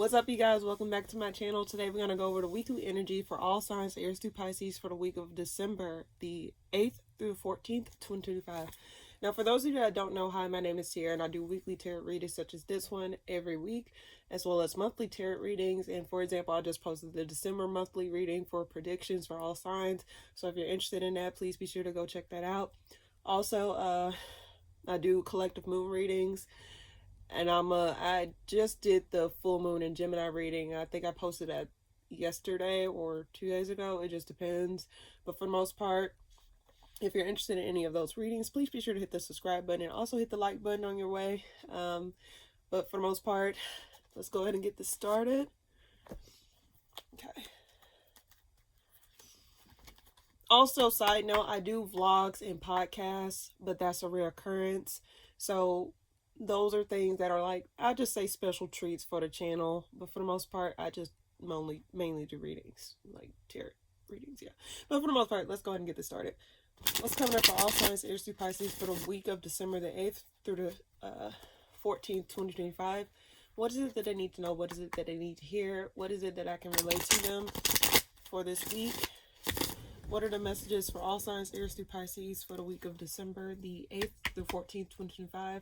What's up, you guys? Welcome back to my channel. Today we're going to go over the weekly energy for all signs Aries through Pisces for the week of December the 8th through 14th, 2025. Now, for those of you that don't know, hi, my name is Sierra, and I do weekly tarot readings such as this one every week, as well as monthly tarot readings. And for example, I just posted the December monthly reading for predictions for all signs. So if you're interested in that, please be sure to go check that out. Also, I do collective moon readings. And I just did the full moon and Gemini reading. I think I posted that yesterday or 2 days ago. It just depends. But for the most part, if you're interested in any of those readings, please be sure to hit the subscribe button and also hit the like button on your way. But for the most part, let's go ahead and get this started. Okay. Also, side note, I do vlogs and podcasts, but that's a rare occurrence. So those are things that are like, I just say special treats for the channel, but for the most part, I just mainly do readings, like tarot readings, yeah. But for the most part, let's go ahead and get this started. What's coming up for all signs Aries through Pisces for the week of December the 8th through the 14th, 2025? What is it that they need to know? What is it that they need to hear? What is it that I can relate to them for this week? What are the messages for all signs Aries through Pisces for the week of December the 8th through 14th, 2025?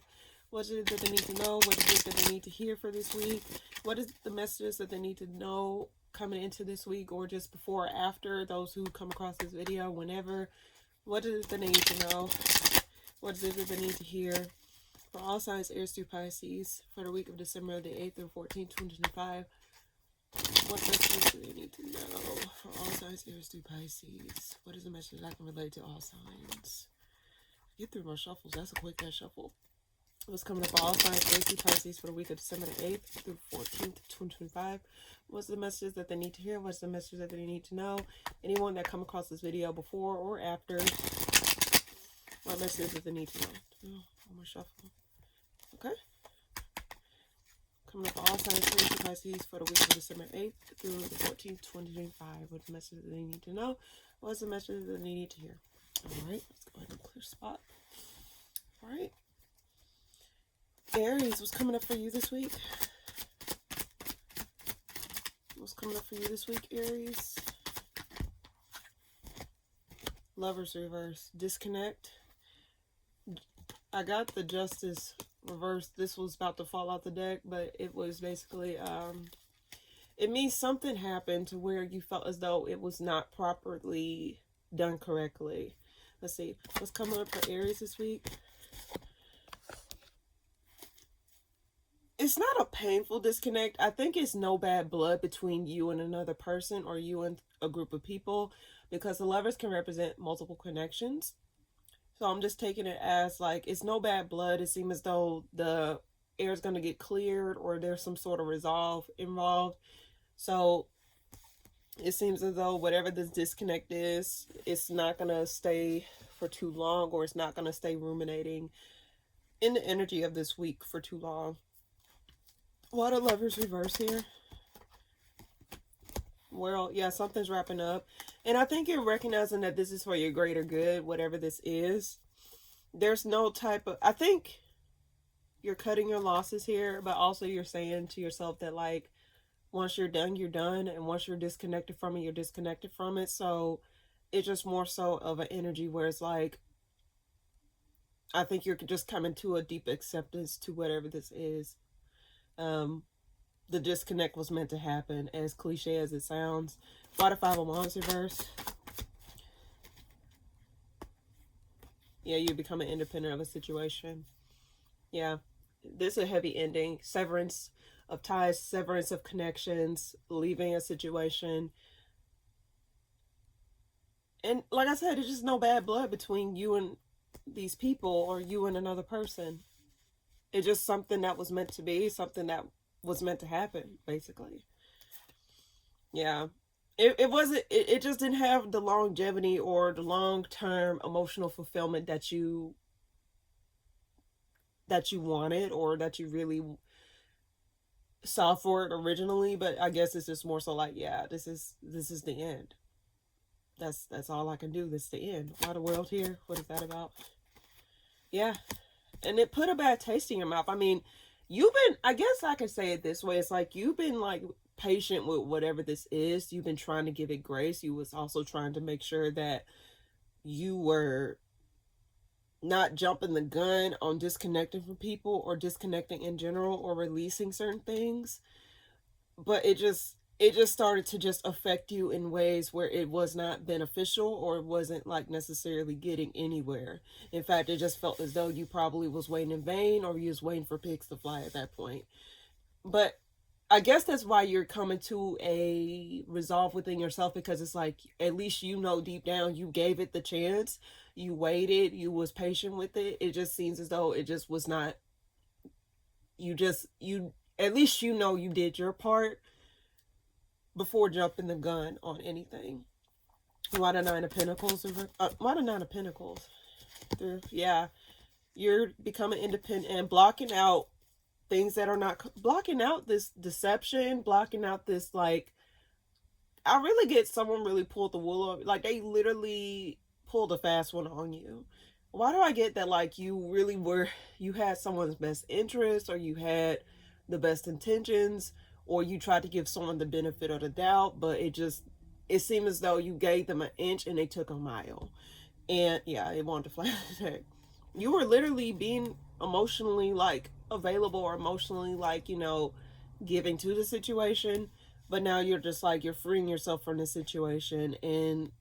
What is it that they need to know? What is it that they need to hear for this week? What is the messages that they need to know coming into this week or just before or after, those who come across this video, whenever? What is it that they need to know? What is it that they need to hear for all signs Aries through Pisces for the week of December the 8th through 14th, 2025? What messages do they need to know for all signs Aries through Pisces? What is the message that I can relate to all signs? Get through my shuffles. That's a quick ass shuffle. What's coming up for all signs Aries through Pisces for the week of December the 8th through 14th, 2025? What's the messages that they need to hear? What's the message that they need to know? Anyone that come across this video before or after, what messages that they need to know? I'm gonna shuffle. Okay. Coming up for all signs Aries through Pisces for the week of December 8th through the 14th, 2025. What's the message that they need to know? What's the message that they need to hear? Alright, let's go ahead and clear spot. Alright. Aries, what's coming up for you this week? What's coming up for you this week, Aries? Lovers reverse. Disconnect. I got the Justice reverse. This was about to fall out the deck, but it was basically, it means something happened to where you felt as though it was not properly done correctly. Let's see. What's coming up for Aries this week? It's not a painful disconnect. I think it's no bad blood between you and another person or you and a group of people, because the lovers can represent multiple connections. So I'm just taking it as like, it's no bad blood. It seems as though the air is going to get cleared or there's some sort of resolve involved. So it seems as though whatever this disconnect is, it's not going to stay for too long, or it's not going to stay ruminating in the energy of this week for too long. Why the Lovers reverse here? Well, yeah, something's wrapping up. And I think you're recognizing that this is for your greater good, whatever this is. There's no type of... I think you're cutting your losses here, but also you're saying to yourself that, like, once you're done, you're done. And once you're disconnected from it, you're disconnected from it. So it's just more so of an energy where it's like, I think you're just coming to a deep acceptance to whatever this is. The disconnect was meant to happen, as cliche as it sounds. Why the Five of Wands reverse? Yeah, you become independent of a situation. Yeah, this is a heavy ending. Severance of ties, severance of connections, leaving a situation. And like I said, it's just no bad blood between you and these people or you and another person. It's just something that was meant to be, something that was meant to happen, basically. Yeah. It wasn't, it just didn't have the longevity or the long-term emotional fulfillment that you wanted, or that you really saw for it originally. But I guess it's just more so like, yeah, this is the end. That's all I can do. This is the end. Why the world here? What is that about? Yeah. And it put a bad taste in your mouth. I mean, you've been, I guess I could say it this way. It's like you've been like patient with whatever this is. You've been trying to give it grace. You was also trying to make sure that you were not jumping the gun on disconnecting from people or disconnecting in general or releasing certain things. But it just started to just affect you in ways where it was not beneficial or it wasn't like necessarily getting anywhere. In fact, it just felt as though you probably was waiting in vain or you was waiting for pigs to fly at that point. But I guess that's why you're coming to a resolve within yourself, because it's like at least you know deep down you gave it the chance, you waited, you was patient with it. It just seems as though it just was not, you at least you know you did your part before jumping the gun on anything. Why the Nine of Pentacles? Why the Nine of Pentacles? Yeah, you're becoming independent and blocking out things that are not, blocking out this deception, blocking out this like, I really get someone really pulled the wool over, like they literally pulled a fast one on you. Why do I get that like you really were, you had someone's best interest or you had the best intentions or you tried to give someone the benefit of the doubt, but it seemed as though you gave them an inch and they took a mile. And yeah, it wanted to flash that. You were literally being emotionally like available or emotionally like, giving to the situation, but now you're just like, you're freeing yourself from the situation and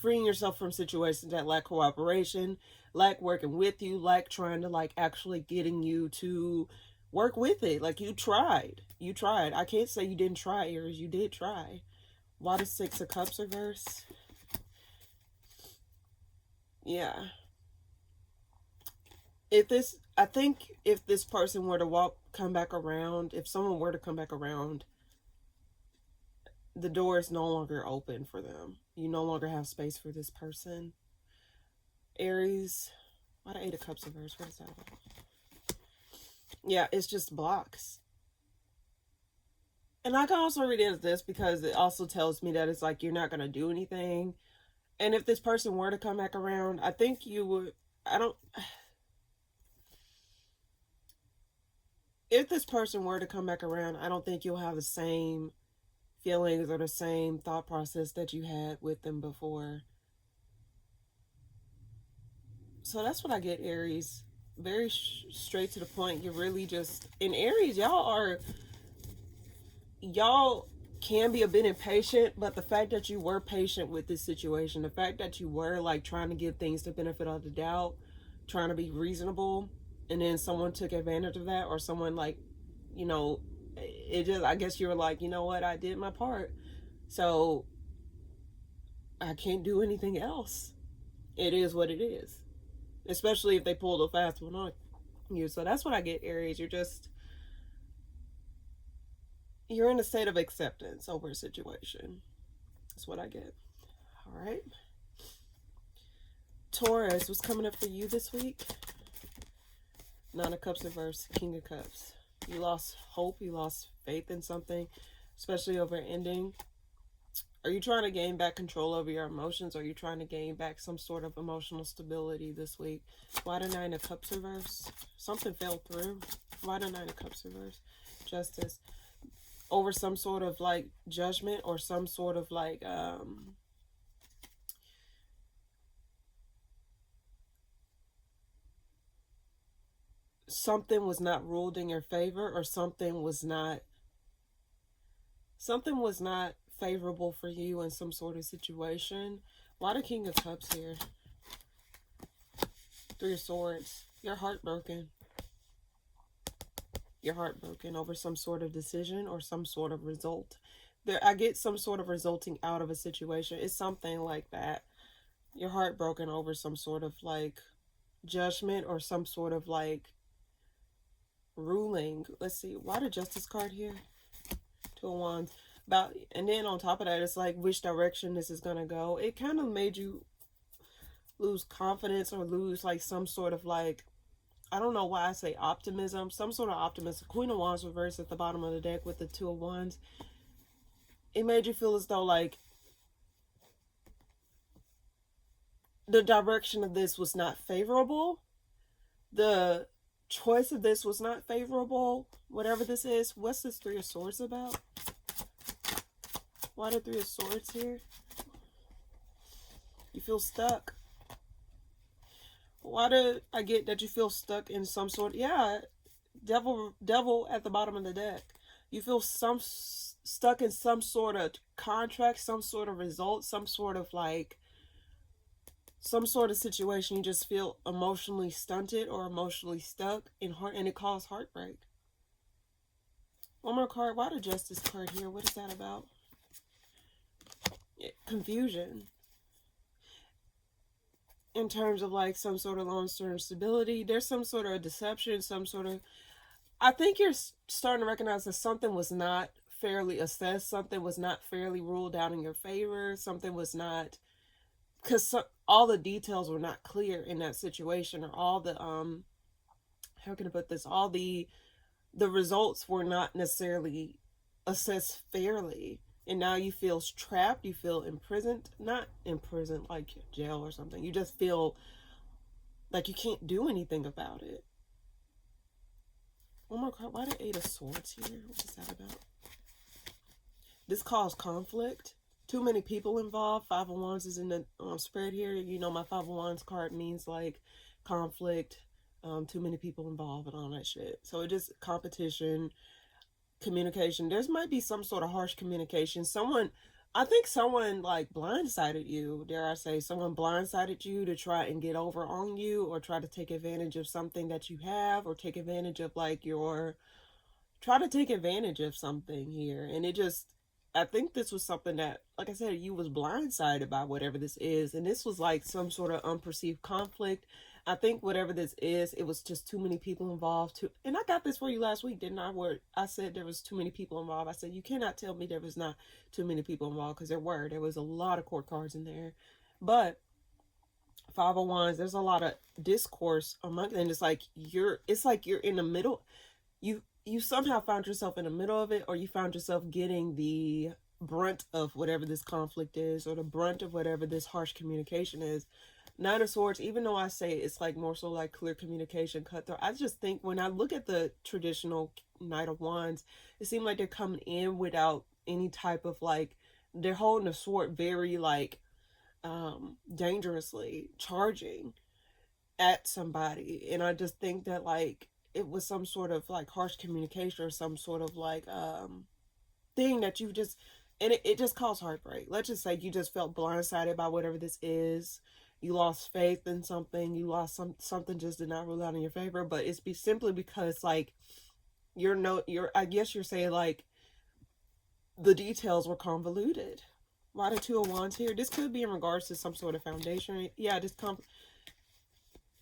freeing yourself from situations that lack cooperation, lack working with you, lack trying to like actually getting you to work with it. Like you tried. I can't say you didn't try, Aries. You did try. Why the Six of Cups reverse? Yeah. I think if this person were to come back around, if someone were to come back around, the door is no longer open for them. You no longer have space for this person. Aries, why the Eight of Cups reverse? What is that about? Yeah, it's just blocks. And I can also read it as this because it also tells me that it's like you're not going to do anything. And if this person were to come back around, I think you would, if this person were to come back around, I don't think you'll have the same feelings or the same thought process that you had with them before. So that's what I get, Aries. Very straight to the point. You're really just, in Aries, y'all can be a bit impatient, but the fact that you were patient with this situation, the fact that you were like trying to give things the benefit of the doubt, trying to be reasonable, and then someone took advantage of that, or someone like, it just, I guess you were like, you know what, I did my part, so I can't do anything else. It is what it is, especially if they pulled a fast one on you. So that's what I get, Aries. You're in a state of acceptance over a situation. That's what I get. All right. Taurus, what's coming up for you this week? Nine of Cups reverse, King of Cups. You lost hope, you lost faith in something, especially over an ending. Are you trying to gain back control over your emotions? Or are you trying to gain back some sort of emotional stability this week? Why the Nine of Cups reverse? Something fell through. Why the Nine of Cups reverse? Justice. Over some sort of like judgment or some sort of like something was not ruled in your favor, or something was not favorable for you in some sort of situation. Why the King of Cups here? Three of Swords. You're heartbroken. You're heartbroken over some sort of decision or some sort of result. I get some sort of resulting out of a situation. It's something like that. You're heartbroken over some sort of like judgment or some sort of like ruling. Let's see. Why the Justice card here? Two of Wands. And then on top of that, it's like which direction this is gonna go. It kind of made you lose confidence or lose like some sort of like, I don't know why I say optimism. Some sort of optimism. Queen of Wands reversed at the bottom of the deck with the Two of Wands. It made you feel as though like the direction of this was not favorable. The choice of this was not favorable. Whatever this is. What's this Three of Swords about? Why the Three of Swords here? You feel stuck. Why do I get that you feel stuck in some sort? Yeah, devil at the bottom of the deck. You feel stuck in some sort of contract, some sort of result, some sort of situation. You just feel emotionally stunted or emotionally stuck and it caused heartbreak. One more card. Why the Justice card here? What is that about? Confusion. In terms of like some sort of long-term stability, there's some sort of deception, I think you're starting to recognize that something was not fairly assessed, something was not fairly ruled out in your favor, something was not, because all the details were not clear in that situation, or all the how can I put this, all the results were not necessarily assessed fairly. And now you feel trapped, you feel imprisoned, not imprisoned like jail or something. You just feel like you can't do anything about it. One more card. Why the Eight of Swords here? What is that about? This caused conflict. Too many people involved. Five of Wands is in the spread here. You know, my Five of Wands card means like conflict, too many people involved and all that shit. So it just competition, communication. There might be some sort of harsh communication. I think someone like blindsided you, dare I say. Someone blindsided you to try and get over on you, or try to take advantage of something that you have, or take advantage of try to take advantage of something here. And I think this was something that, like I said, you was blindsided by whatever this is. And this was like some sort of unperceived conflict. I think whatever this is, it was just too many people involved. And I got this for you last week, didn't I? Where I said there was too many people involved. I said, you cannot tell me there was not too many people involved, because there was a lot of court cards in there. But Five of Wands, there's a lot of discourse among them. It's like you're in the middle. You somehow found yourself in the middle of it, or you found yourself getting the brunt of whatever this conflict is, or the brunt of whatever this harsh communication is. Nine of Swords, even though I say it's like more so like clear communication, cutthroat, I just think when I look at the traditional Knight of Wands, it seems like they're coming in without any type of they're holding a sword very dangerously, charging at somebody. And I just think that it was some sort of harsh communication, or some sort of thing that you just, and it just caused heartbreak. Let's just say you just felt blindsided by whatever this is. You lost faith in something. You lost something just did not rule out in your favor. But it's simply because I guess you're saying the details were convoluted. Why the Two of Wands here? This could be in regards to some sort of foundation. Yeah, this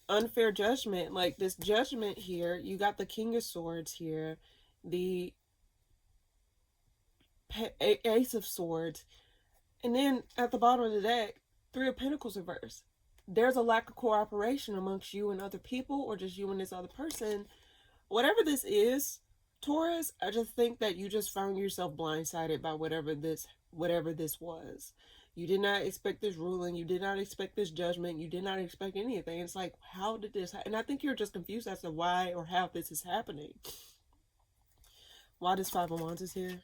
unfair judgment. This judgment here. You got the King of Swords here. The Ace of Swords. And then at the bottom of the deck, Three of Pentacles reversed. There's a lack of cooperation amongst you and other people, or just you and this other person. Whatever this is, Taurus, I just think that you just found yourself blindsided by whatever this was. You did not expect this ruling. You did not expect this judgment. You did not expect anything. It's like, how did this happen? And I think you're just confused as to why or how this is happening. Why this Five of Wands is here?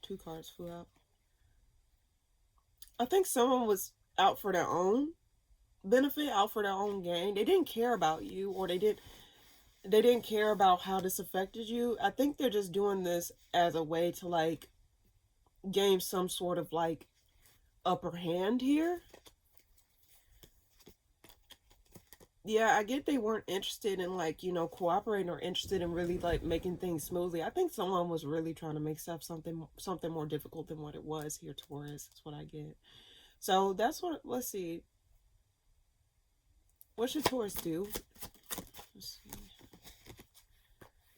Two cards flew out. I think someone was out for their own benefit, out for their own gain. They didn't care about you, or they didn't care about how this affected you. I think they're just doing this as a way to gain some sort of upper hand here. Yeah, I get they weren't interested in cooperating, or interested in really making things smoothly. I think someone was really trying to make something more difficult than what it was here, Taurus. That's what I get. So that's what, let's see. What should Taurus do? Let's see.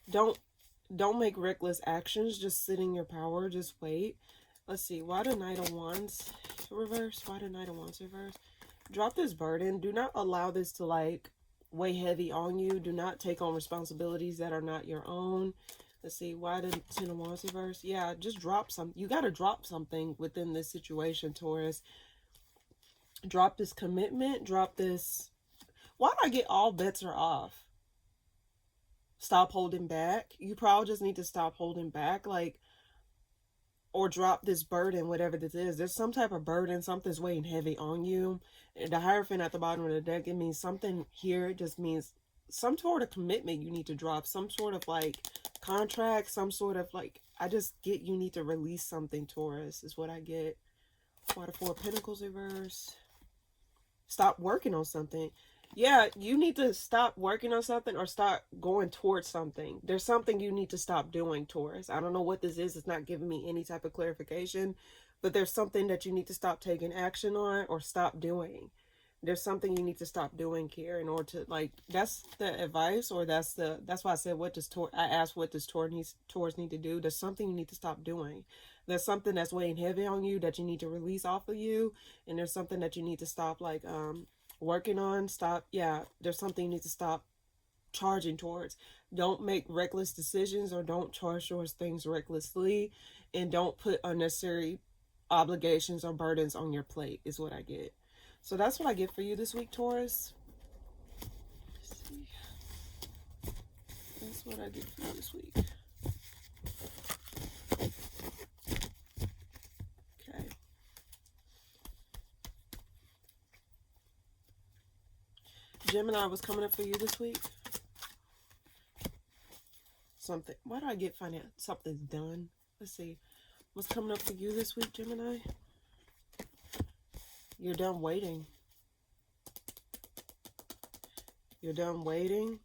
Don't make reckless actions. Just sit in your power. Just wait. Let's see. Why the Knight of Wands reverse? Why the Knight of Wands reverse? Drop this burden. Do not allow this to weigh heavy on you. Do not take on responsibilities that are not your own. Let's see. Why the Ten of Wands reverse? Yeah, just drop something. You got to drop something within this situation, Taurus. Drop this commitment. Drop this. Why do I get all bets are off? Stop holding back. You probably just need to stop holding back, like, or drop this burden, whatever this is. There's some type of burden, something's weighing heavy on you. And the Hierophant at the bottom of the deck, it means something here. It just means some sort of commitment you need to drop, some sort of like contract, some sort of like, I just get you need to release something, Taurus, is what I get. Why the Four of Pentacles reverse? Stop working on something. Yeah, you need to stop working on something or start going towards something. There's something you need to stop doing, Taurus. I don't know what this is. It's not giving me any type of clarification, but there's something that you need to stop taking action on or stop doing. There's something you need to stop doing here in order to, like, that's the advice, or that's why I said, what does I asked, what does Taurus need to do? There's something you need to stop doing. There's something that's weighing heavy on you that you need to release off of you, and there's something that you need to stop, like, working on. Stop. Yeah, there's something you need to stop charging towards. Don't make reckless decisions, or don't charge towards things recklessly, and don't put unnecessary obligations or burdens on your plate, is what I get. So that's what I get for you this week, Taurus. Let's see. That's what I get for you this week. Okay. Gemini, was coming up for you this week? Something. Why do I get something's done? Let's see. What's coming up for you this week, Gemini? You're done waiting. You're done waiting.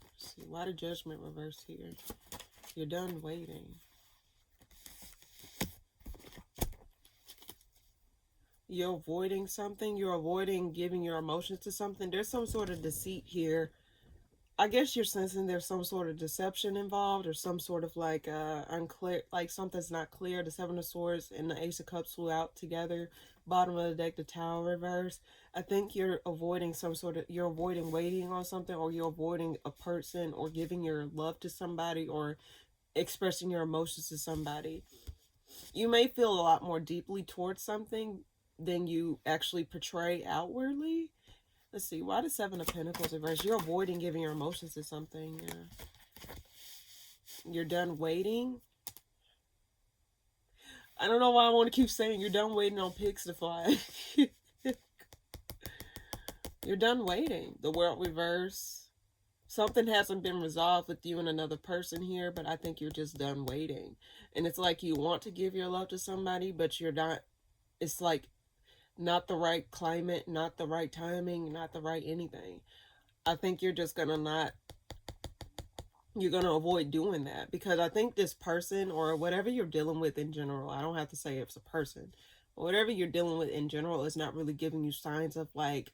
Let's see. Why the Judgment reverse here? You're done waiting. You're avoiding something. You're avoiding giving your emotions to something. There's some sort of deceit here. I guess you're sensing there's some sort of deception involved, or some sort of like unclear, like something's not clear. The Seven of Swords and the Ace of Cups flew out together. Bottom of the deck, the Tower reverse. I think you're avoiding you're avoiding waiting on something, or you're avoiding a person, or giving your love to somebody, or expressing your emotions to somebody. You may feel a lot more deeply towards something than you actually portray outwardly. Let's see, why the Seven of Pentacles reverse? You're avoiding giving your emotions to something. Yeah. You're done waiting. I don't know why I want to keep saying you're done waiting on pigs to fly. You're done waiting. The World reverse. Something hasn't been resolved with you and another person here, but I think you're just done waiting. And it's like you want to give your love to somebody, but you're not. It's like not the right climate, not the right timing, not the right anything. I think you're just gonna you're gonna avoid doing that, because I think this person, or whatever you're dealing with in general, I don't have to say it's a person, but whatever you're dealing with in general is not really giving you signs of like,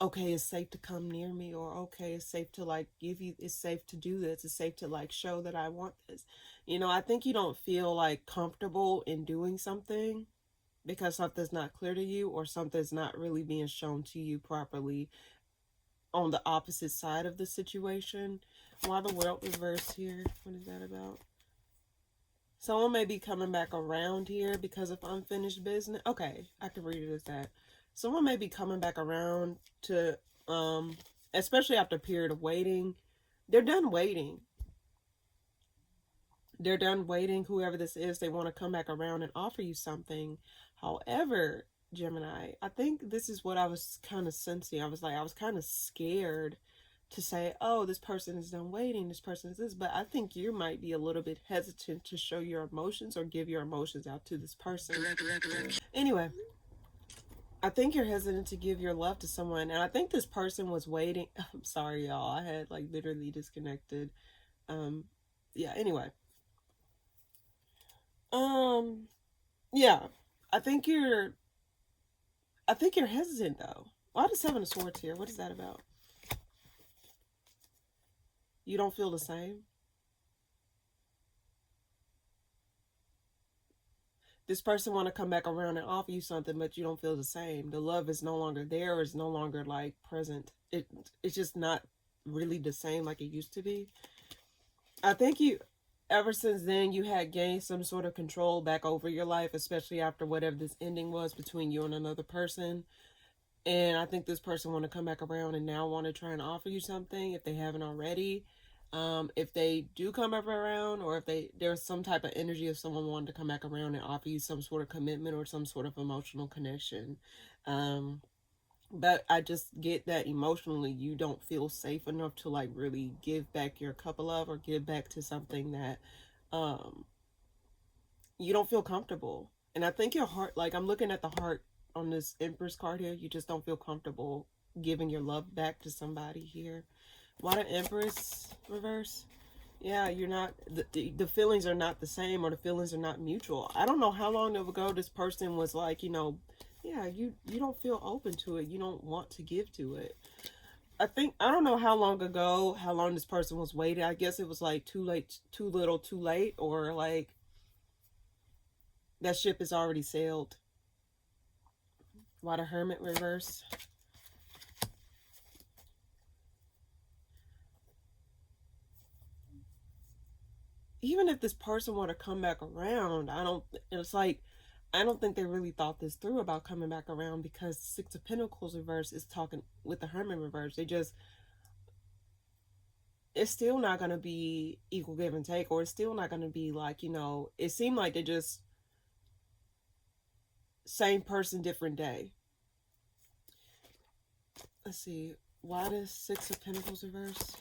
okay, it's safe to come near me, or okay, it's safe to like give you, it's safe to do this, it's safe to like show that I want this. You know, I think you don't feel like comfortable in doing something because something's not clear to you, or something's not really being shown to you properly on the opposite side of the situation. Why the World reverse here? What is that about? Someone may be coming back around here because of unfinished business. Okay, I can read it as that. Someone may be coming back around to, especially after a period of waiting. They're done waiting. They're done waiting. Whoever this is, they want to come back around and offer you something. However, Gemini, I think this is what I was kind of sensing. I was kind of scared to say, oh, this person is done waiting, this person is this, but I think you might be a little bit hesitant to show your emotions or give your emotions out to this person. Anyway, I think you're hesitant to give your love to someone, and I think this person was waiting. I'm sorry, y'all. I had like literally disconnected. Yeah, anyway. Yeah. I think you're hesitant though. Why the Seven of Swords here? What is that about? You don't feel the same? This person want to come back around and offer you something, but you don't feel the same. The love is no longer there, or is no longer like present. It's just not really the same like it used to be. I think ever since then, you had gained some sort of control back over your life, especially after whatever this ending was between you and another person. And I think this person want to come back around and now want to try and offer you something if they haven't already. If they do come back around, or if there's some type of energy of someone wanting to come back around and offer you some sort of commitment or some sort of emotional connection. But I just get that emotionally you don't feel safe enough to like really give back your cup of love or give back to something that um you don't feel comfortable. And I think your heart, like I'm looking at the heart on this Empress card here, you just don't feel comfortable giving your love back to somebody here. Why the Empress reverse? Yeah, you're not, the feelings are not the same, or the feelings are not mutual. I don't know how long ago this person was like, yeah, you don't feel open to it. You don't want to give to it. I don't know how long ago, how long this person was waiting. I guess it was like too late, too little, too late, or like that ship is already sailed. Why the Hermit reverse? Even if this person were to come back around, I don't think they really thought this through about coming back around, because Six of Pentacles reverse is talking with the Hermit reverse. It's still not going to be equal give and take, or it's still not going to be like, it seemed like they just same person, different day. Let's see. Why does Six of Pentacles reverse?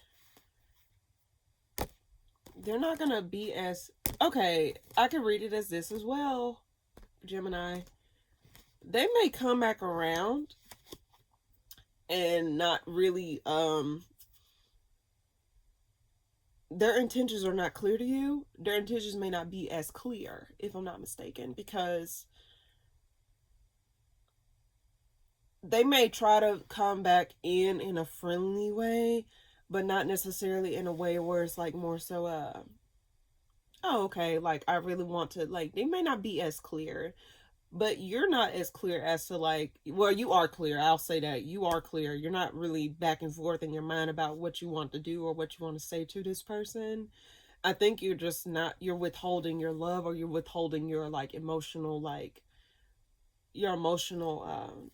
They're not going to be as... Okay, I can read it as this as well, Gemini. They may come back around and not really... their intentions are not clear to you. Their intentions may not be as clear, if I'm not mistaken, because they may try to come back in a friendly way, but not necessarily in a way where it's like more so oh, okay, like I really want to, like, they may not be as clear, but you're not as clear as to like, well, you are clear, I'll say that you are clear. You're not really back and forth in your mind about what you want to do or what you want to say to this person. I think you're just not, you're withholding your love, or you're withholding your like emotional, like your emotional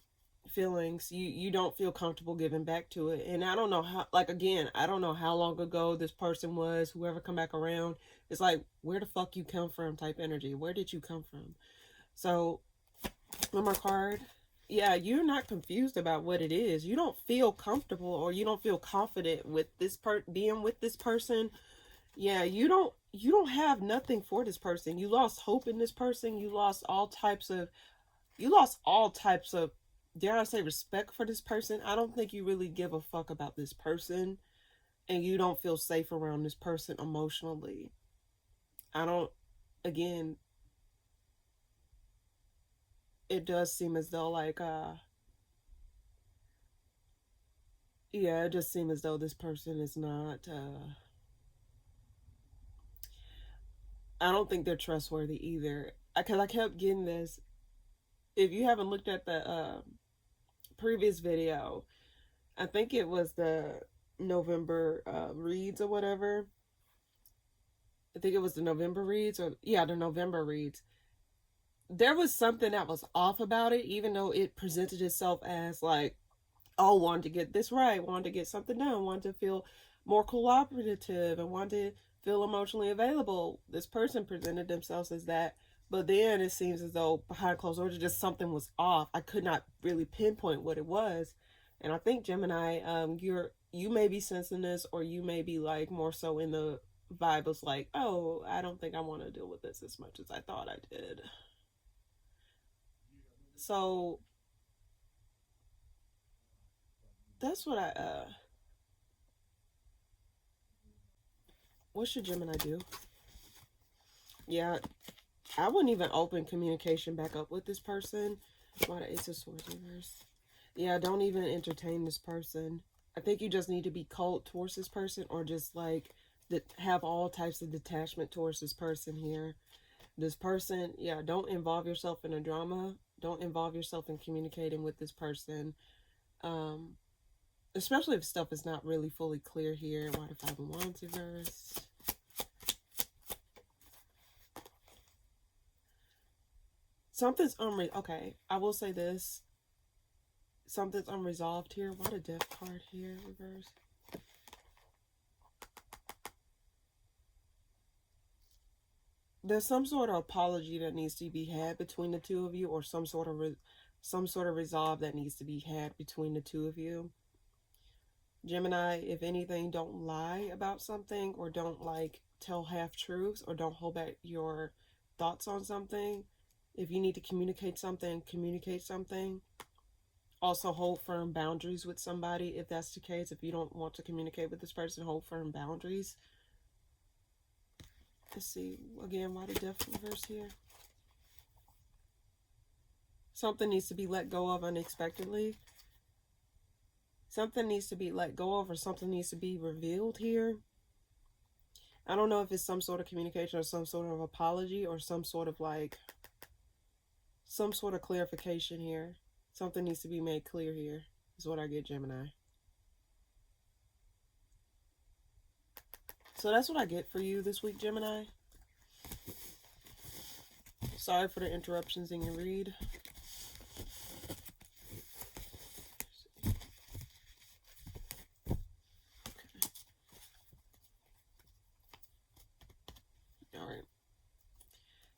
feelings. You don't feel comfortable giving back to it. And I don't know how, like, again, I don't know how long ago this person was, whoever come back around. It's like, where the fuck you come from type energy. Where did you come from? So one more card. Yeah, you're not confused about what it is. You don't feel comfortable, or you don't feel confident with this being with this person. Yeah, you don't have nothing for this person. You lost hope in this person. You lost all types of, dare I say, respect for this person. I don't think you really give a fuck about this person, and you don't feel safe around this person emotionally. I don't, again, it does seem as though like yeah, it just seems as though this person is not I don't think they're trustworthy either. Because I kept getting this. If you haven't looked at the previous video, I think it was the November reads or whatever. I think it was the November reads, or yeah, the November reads. There was something that was off about it, even though it presented itself as like, oh, wanted to get this right, wanted to get something done, wanted to feel more cooperative, and wanted to feel emotionally available. This person presented themselves as that, but then it seems as though behind closed doors, just something was off. I could not really pinpoint what it was, and I think Gemini, you may be sensing this, or you may be like more so in the vibe was like, oh, I don't think I want to deal with this as much as I thought I did. So that's what what should Gemini do? Yeah, I wouldn't even open communication back up with this person. Why the Ace of Swords reverse? Yeah, don't even entertain this person. I think you just need to be cold towards this person, or just like have all types of detachment towards this person here. This person, yeah, don't involve yourself in a drama. Don't involve yourself in communicating with this person. Um, Especially if stuff is not really fully clear here. Why the Five of Wands reverse? Something's okay, I will say this. Something's unresolved here. Why the Death card here, reverse? There's some sort of apology that needs to be had between the two of you, or some sort of resolve that needs to be had between the two of you. Gemini, if anything, don't lie about something, or don't like tell half truths, or don't hold back your thoughts on something. If you need to communicate something, communicate something. Also hold firm boundaries with somebody if that's the case. If you don't want to communicate with this person, hold firm boundaries. Let's see, again, why the Death reverse here? Something needs to be let go of unexpectedly. Something needs to be let go of, or something needs to be revealed here. I don't know if it's some sort of communication, or some sort of apology, or some sort of like, some sort of clarification here. Something needs to be made clear here, is what I get, Gemini. So that's what I get for you this week, Gemini. Sorry for the interruptions in your read. Okay. All right.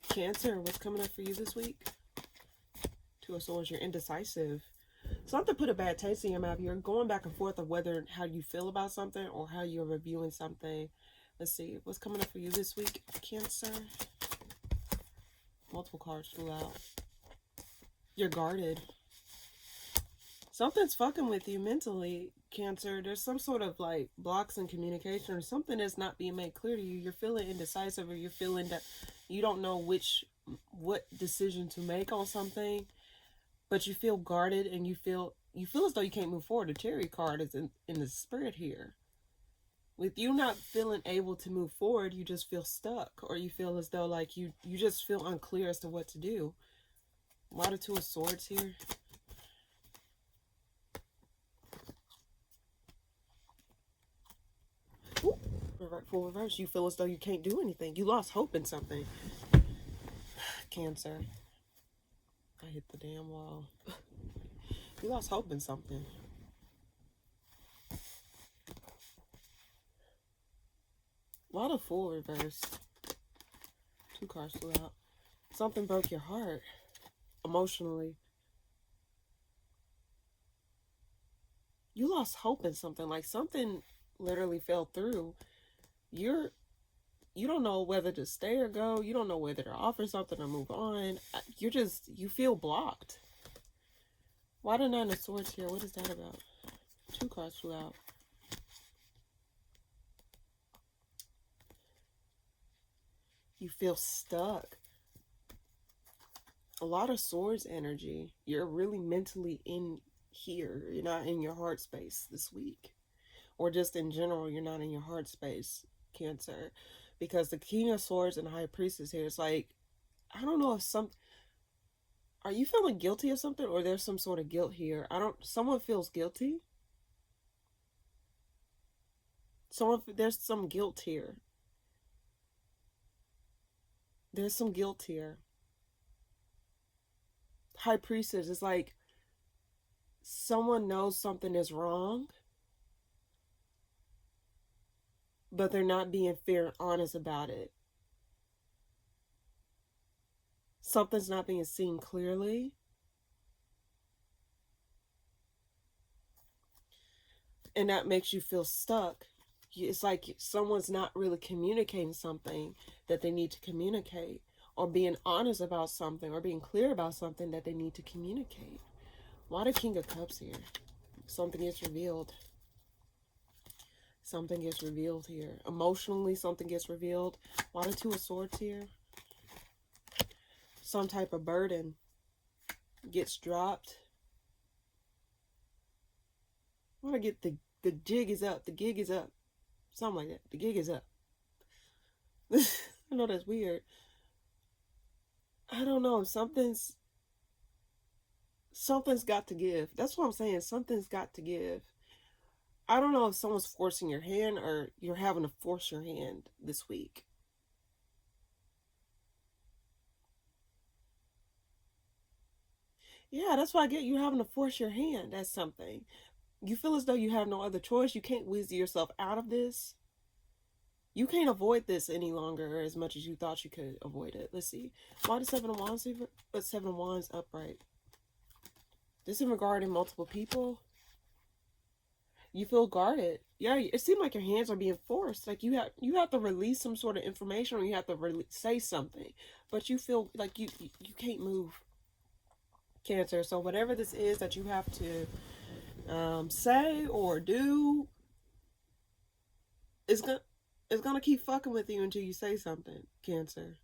Cancer, what's coming up for you this week? Two of Swords, you're indecisive. Something put a bad taste in your mouth. You're going back and forth of whether how you feel about something, or how you're reviewing something. Let's see, what's coming up for you this week, Cancer? Multiple cards flew out. You're guarded. Something's fucking with you mentally, Cancer. There's some sort of like blocks in communication, or something that's not being made clear to you. You're feeling indecisive, or you're feeling that you don't know what decision to make on something. But you feel guarded, and you feel as though you can't move forward. The Chariot card is in the spirit here. With you not feeling able to move forward, you just feel stuck, or you feel as though like you just feel unclear as to what to do. Why the Two of Swords here? Ooh, full reverse. You feel as though you can't do anything. You lost hope in something. Cancer. I hit the damn wall. You lost hope in something. Why the Fool reverse? Two cards flew out. Something broke your heart emotionally. You lost hope in something. Like something literally fell through. You don't know whether to stay or go. You don't know whether to offer something or move on. You feel blocked. Why the Nine of Swords here? What is that about? Two cards flew out. You feel stuck. A lot of Swords energy. You're really mentally in here. You're not in your heart space this week. Or just in general, you're not in your heart space, Cancer. Because the King of Swords and the High Priestess here, it's like, I don't know if are you feeling guilty of something, or there's some sort of guilt here? Someone feels guilty. There's some guilt here. There's some guilt here. High Priestess is like, someone knows something is wrong, but they're not being fair and honest about it. Something's not being seen clearly. And that makes you feel stuck. It's like someone's not really communicating something that they need to communicate, or being honest about something, or being clear about something that they need to communicate. Why the King of Cups here? Something gets revealed. Something gets revealed here. Emotionally, something gets revealed. Why the Two of Swords here? Some type of burden gets dropped. I want to get the jig is up. The gig is up. Something like that. The gig is up. I know that's weird. I don't know. Something's got to give. That's what I'm saying. Something's got to give. I don't know if someone's forcing your hand, or you're having to force your hand this week. Yeah, that's why I get you having to force your hand at something. You feel as though you have no other choice. You can't whiz yourself out of this. You can't avoid this any longer as much as you thought you could avoid it. Let's see. Why the Seven of Wands? But Seven of Wands upright. This is regarding multiple people. You feel guarded. Yeah, it seems like your hands are being forced. Like you have to release some sort of information, or you have to say something, but you feel like you can't move. Cancer. So whatever this is that you have to say or do, it's gonna keep fucking with you until you say something. Cancer.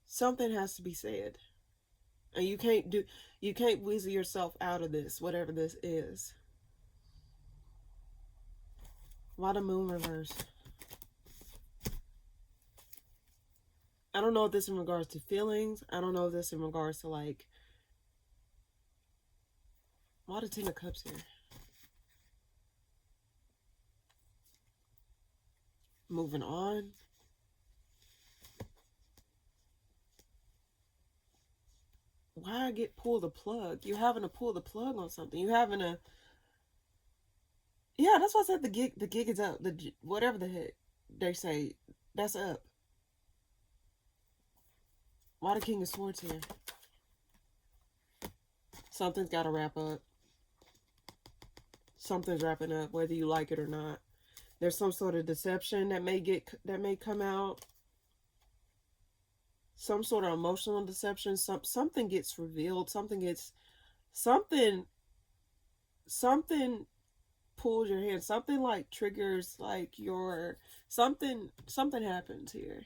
Something has to be said. And you can't weasel yourself out of this, whatever this is. Why the moon reverse? I don't know if this in regards to feelings. I don't know if this in regards to like, why the Ten of Cups here? Moving on. Why I get pull the plug? You're having to pull the plug on something. You're having to. Yeah, that's why I said the gig is up. The whatever the heck they say, that's up. Why the King of Swords here? Something's got to wrap up. Something's wrapping up, whether you like it or not. There's some sort of deception that may come out. Some sort of emotional deception. Something gets revealed. Something pulls your hand. Something like triggers like your something happens here.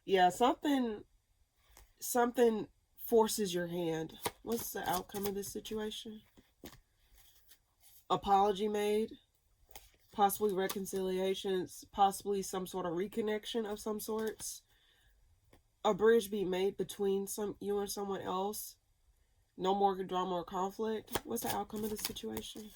Yeah, something forces your hand. What's the outcome of this situation? Apology made, possibly reconciliations, possibly some sort of reconnection of some sorts. A bridge be made between you and someone else. No more drama or conflict. What's the outcome of this situation?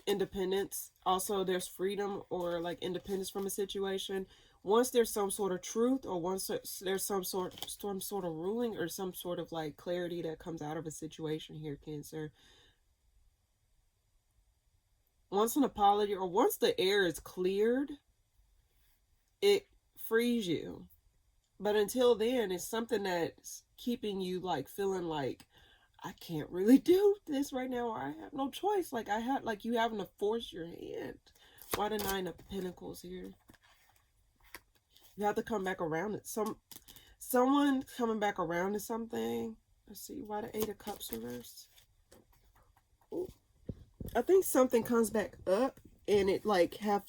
Independence. Also, there's freedom or like independence from a situation. Once there's some sort of truth, or once there's some sort of ruling or some sort of like clarity that comes out of a situation here, Cancer. Once an apology or once the air is cleared, it frees you. But until then, it's something that's keeping you like feeling like I can't really do this right now, or I have no choice. Like you having to force your hand. Why the Nine of Pentacles here? You have to come back around it. Someone coming back around to something. Let's see. Why the Eight of Cups reversed? Ooh. I think something comes back up, and it like have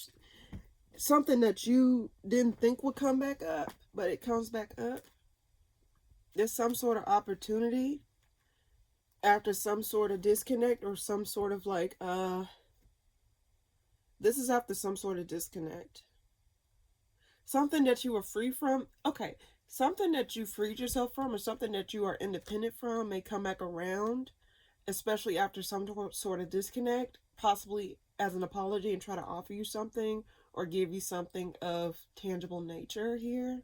something that you didn't think would come back up, but it comes back up. There's some sort of opportunity after some sort of disconnect, or some sort of like this is after some sort of disconnect. Something that you were free from. Okay, something that you freed yourself from, or something that you are independent from, may come back around, especially after some sort of disconnect, possibly as an apology, and try to offer you something or give you something of tangible nature here.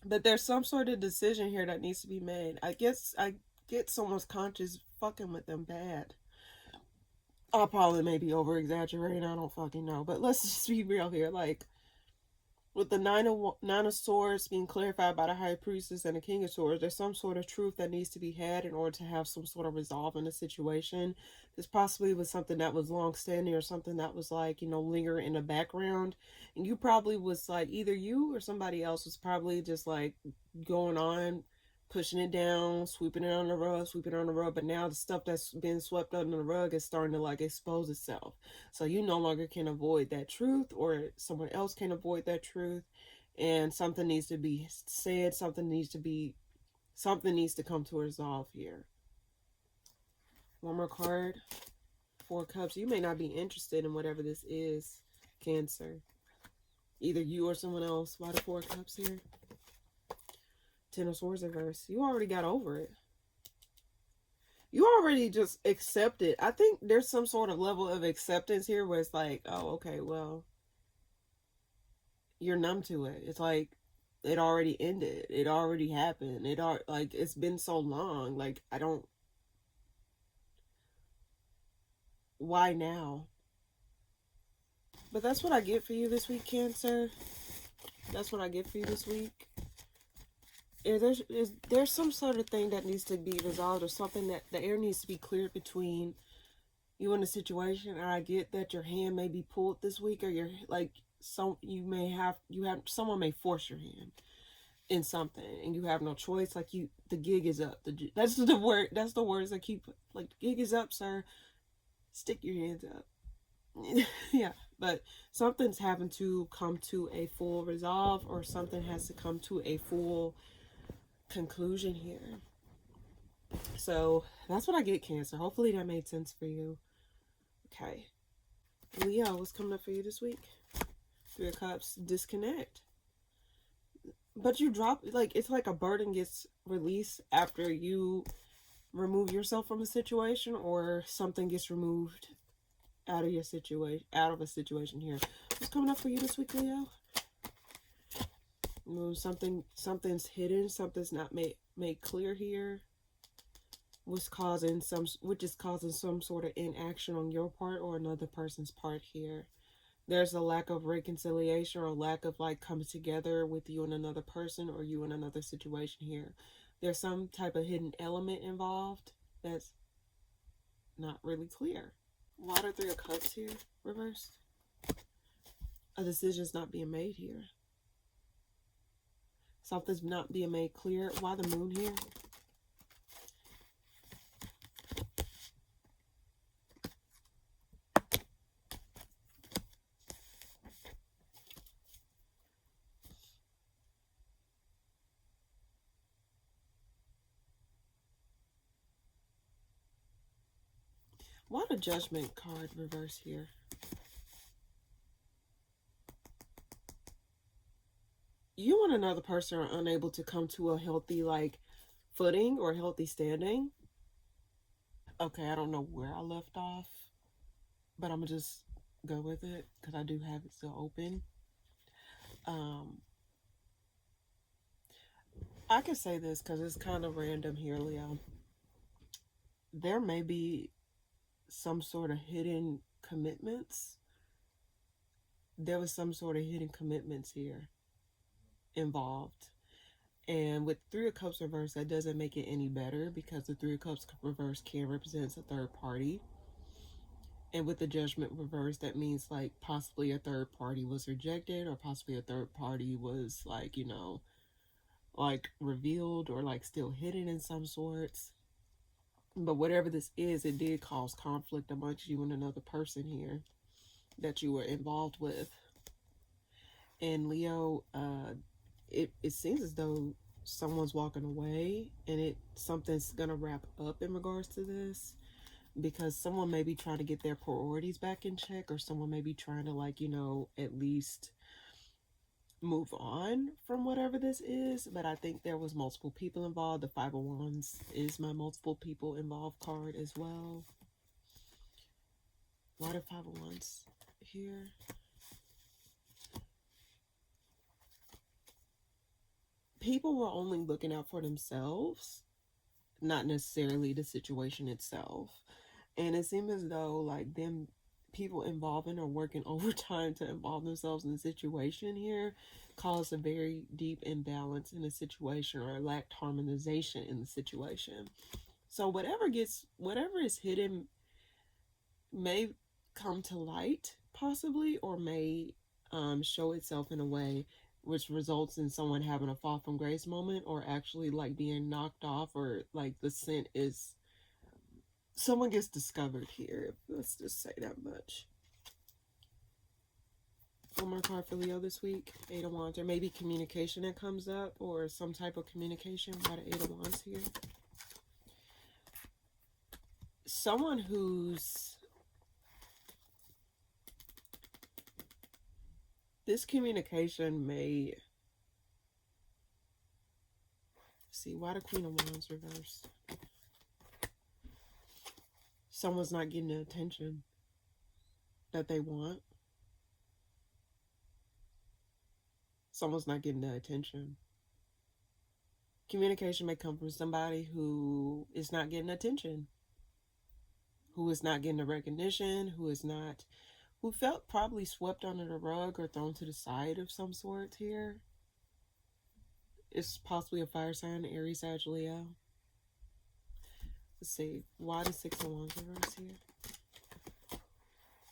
But there's some sort of decision here that needs to be made. I get someone's conscience fucking with them bad. I probably may be over exaggerating. I don't fucking know. But let's just be real here. Like, with the Nine of Swords being clarified by the High Priestess and the King of Swords, there's some sort of truth that needs to be had in order to have some sort of resolve in the situation. This possibly was something that was long-standing, or something that was like, lingering in the background. And you probably was like, either you or somebody else was probably just like going on, pushing it down, sweeping it on the rug, but now the stuff that's been swept under the rug is starting to like expose itself. So you no longer can avoid that truth, or someone else can avoid that truth, and something needs to be said, something needs to come to a resolve here. One more card. Four of Cups. You may not be interested in whatever this is, Cancer. Either you or someone else. Why the Four of Cups here? Ten of Swords reverse. You already got over it. You already just accepted. I think there's some sort of level of acceptance here where it's like, oh, okay, well, you're numb to it. It's like it already ended. It already happened. Like it's been so long. Like I don't. Why now? But that's what I get for you this week, Cancer. That's what I get for you this week. There's some sort of thing that needs to be resolved, or something that the air needs to be cleared between you and the situation. And I get that your hand may be pulled this week, or you're like someone may force your hand in something, and you have no choice. Like the gig is up. That's the word. That's the words that keep like the gig is up, sir. Stick your hands up. Yeah, but something's having to come to a full resolve, or something has to come to a full conclusion here. So that's what I get, Cancer. Hopefully that made sense for you. Okay, Leo, what's coming up for you this week? Three of Cups, disconnect. But you drop, like, it's like a burden gets released after you remove yourself from a situation, or something gets removed out of a situation here. What's coming up for you this week, Leo? Something's hidden, something's not made clear here, which is causing some sort of inaction on your part or another person's part here. There's a lack of reconciliation, or a lack of like coming together with you and another person, or you and another situation here. There's some type of hidden element involved that's not really clear. Why the Three of Cups here reversed? A decision's not being made here. Something's not being made clear. Why the Moon here? Why the Judgment card reverse here? You and another person are unable to come to a healthy like footing or healthy standing. Okay, I don't know where I left off, but I'm gonna just go with it because I do have it still open. I can say this because it's kind of random here, Leo. There may be some sort of hidden commitments. There was some sort of hidden commitments here involved. And with Three of Cups reverse, that doesn't make it any better, because the Three of Cups reverse can represent a third party. And with the Judgment reverse, that means like possibly a third party was rejected, or possibly a third party was like, like revealed, or like still hidden in some sorts. But whatever this is, it did cause conflict amongst you and another person here that you were involved with. And Leo, it seems as though someone's walking away, and something's gonna wrap up in regards to this, because someone may be trying to get their priorities back in check, or someone may be trying to like, at least move on from whatever this is. But I think there was multiple people involved. The Five of Wands is my multiple people involved card as well. Why the Five of Wands here? People were only looking out for themselves, not necessarily the situation itself. And it seemed as though like people involving or working overtime to involve themselves in the situation here caused a very deep imbalance in the situation, or lacked harmonization in the situation. So whatever is hidden may come to light, possibly, or may show itself in a way which results in someone having a fall from grace moment, or actually like being knocked off, or like the scent is, someone gets discovered here. Let's just say that much. One more card for Leo this week. Eight of Wands. Or maybe communication that comes up, or some type of communication. Why the Eight of Wands here? Someone who's... This communication may... see. Why the Queen of Wands reversed? Someone's not getting the attention that they want. Someone's not getting the attention. Communication may come from somebody who is not getting attention, who is not getting the recognition, who felt probably swept under the rug or thrown to the side of some sort here. It's possibly a fire sign, Aries, Sag, Leo. Let's see. Why the Six of Wands reverse here?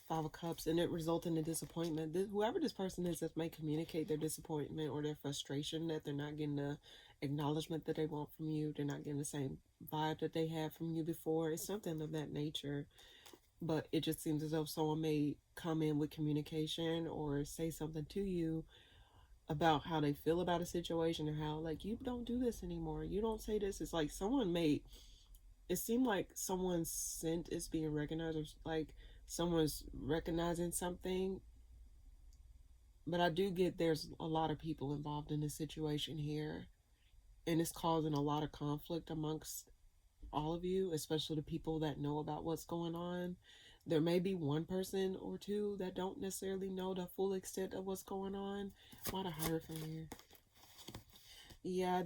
Five of Cups, and it resulting in disappointment. Whoever this person is that may communicate their disappointment or their frustration that they're not getting the acknowledgement that they want from you. They're not getting the same vibe that they had from you before. It's something of that nature. But it just seems as though someone may come in with communication or say something to you about how they feel about a situation, or how, like, you don't do this anymore. You don't say this. It's like it seemed like someone's scent is being recognized, or like someone's recognizing something. But I do get there's a lot of people involved in this situation here, and it's causing a lot of conflict amongst all of you, especially the people that know about what's going on. There may be one person or two that don't necessarily know the full extent of what's going on. Why the Hierophant here? Yeah,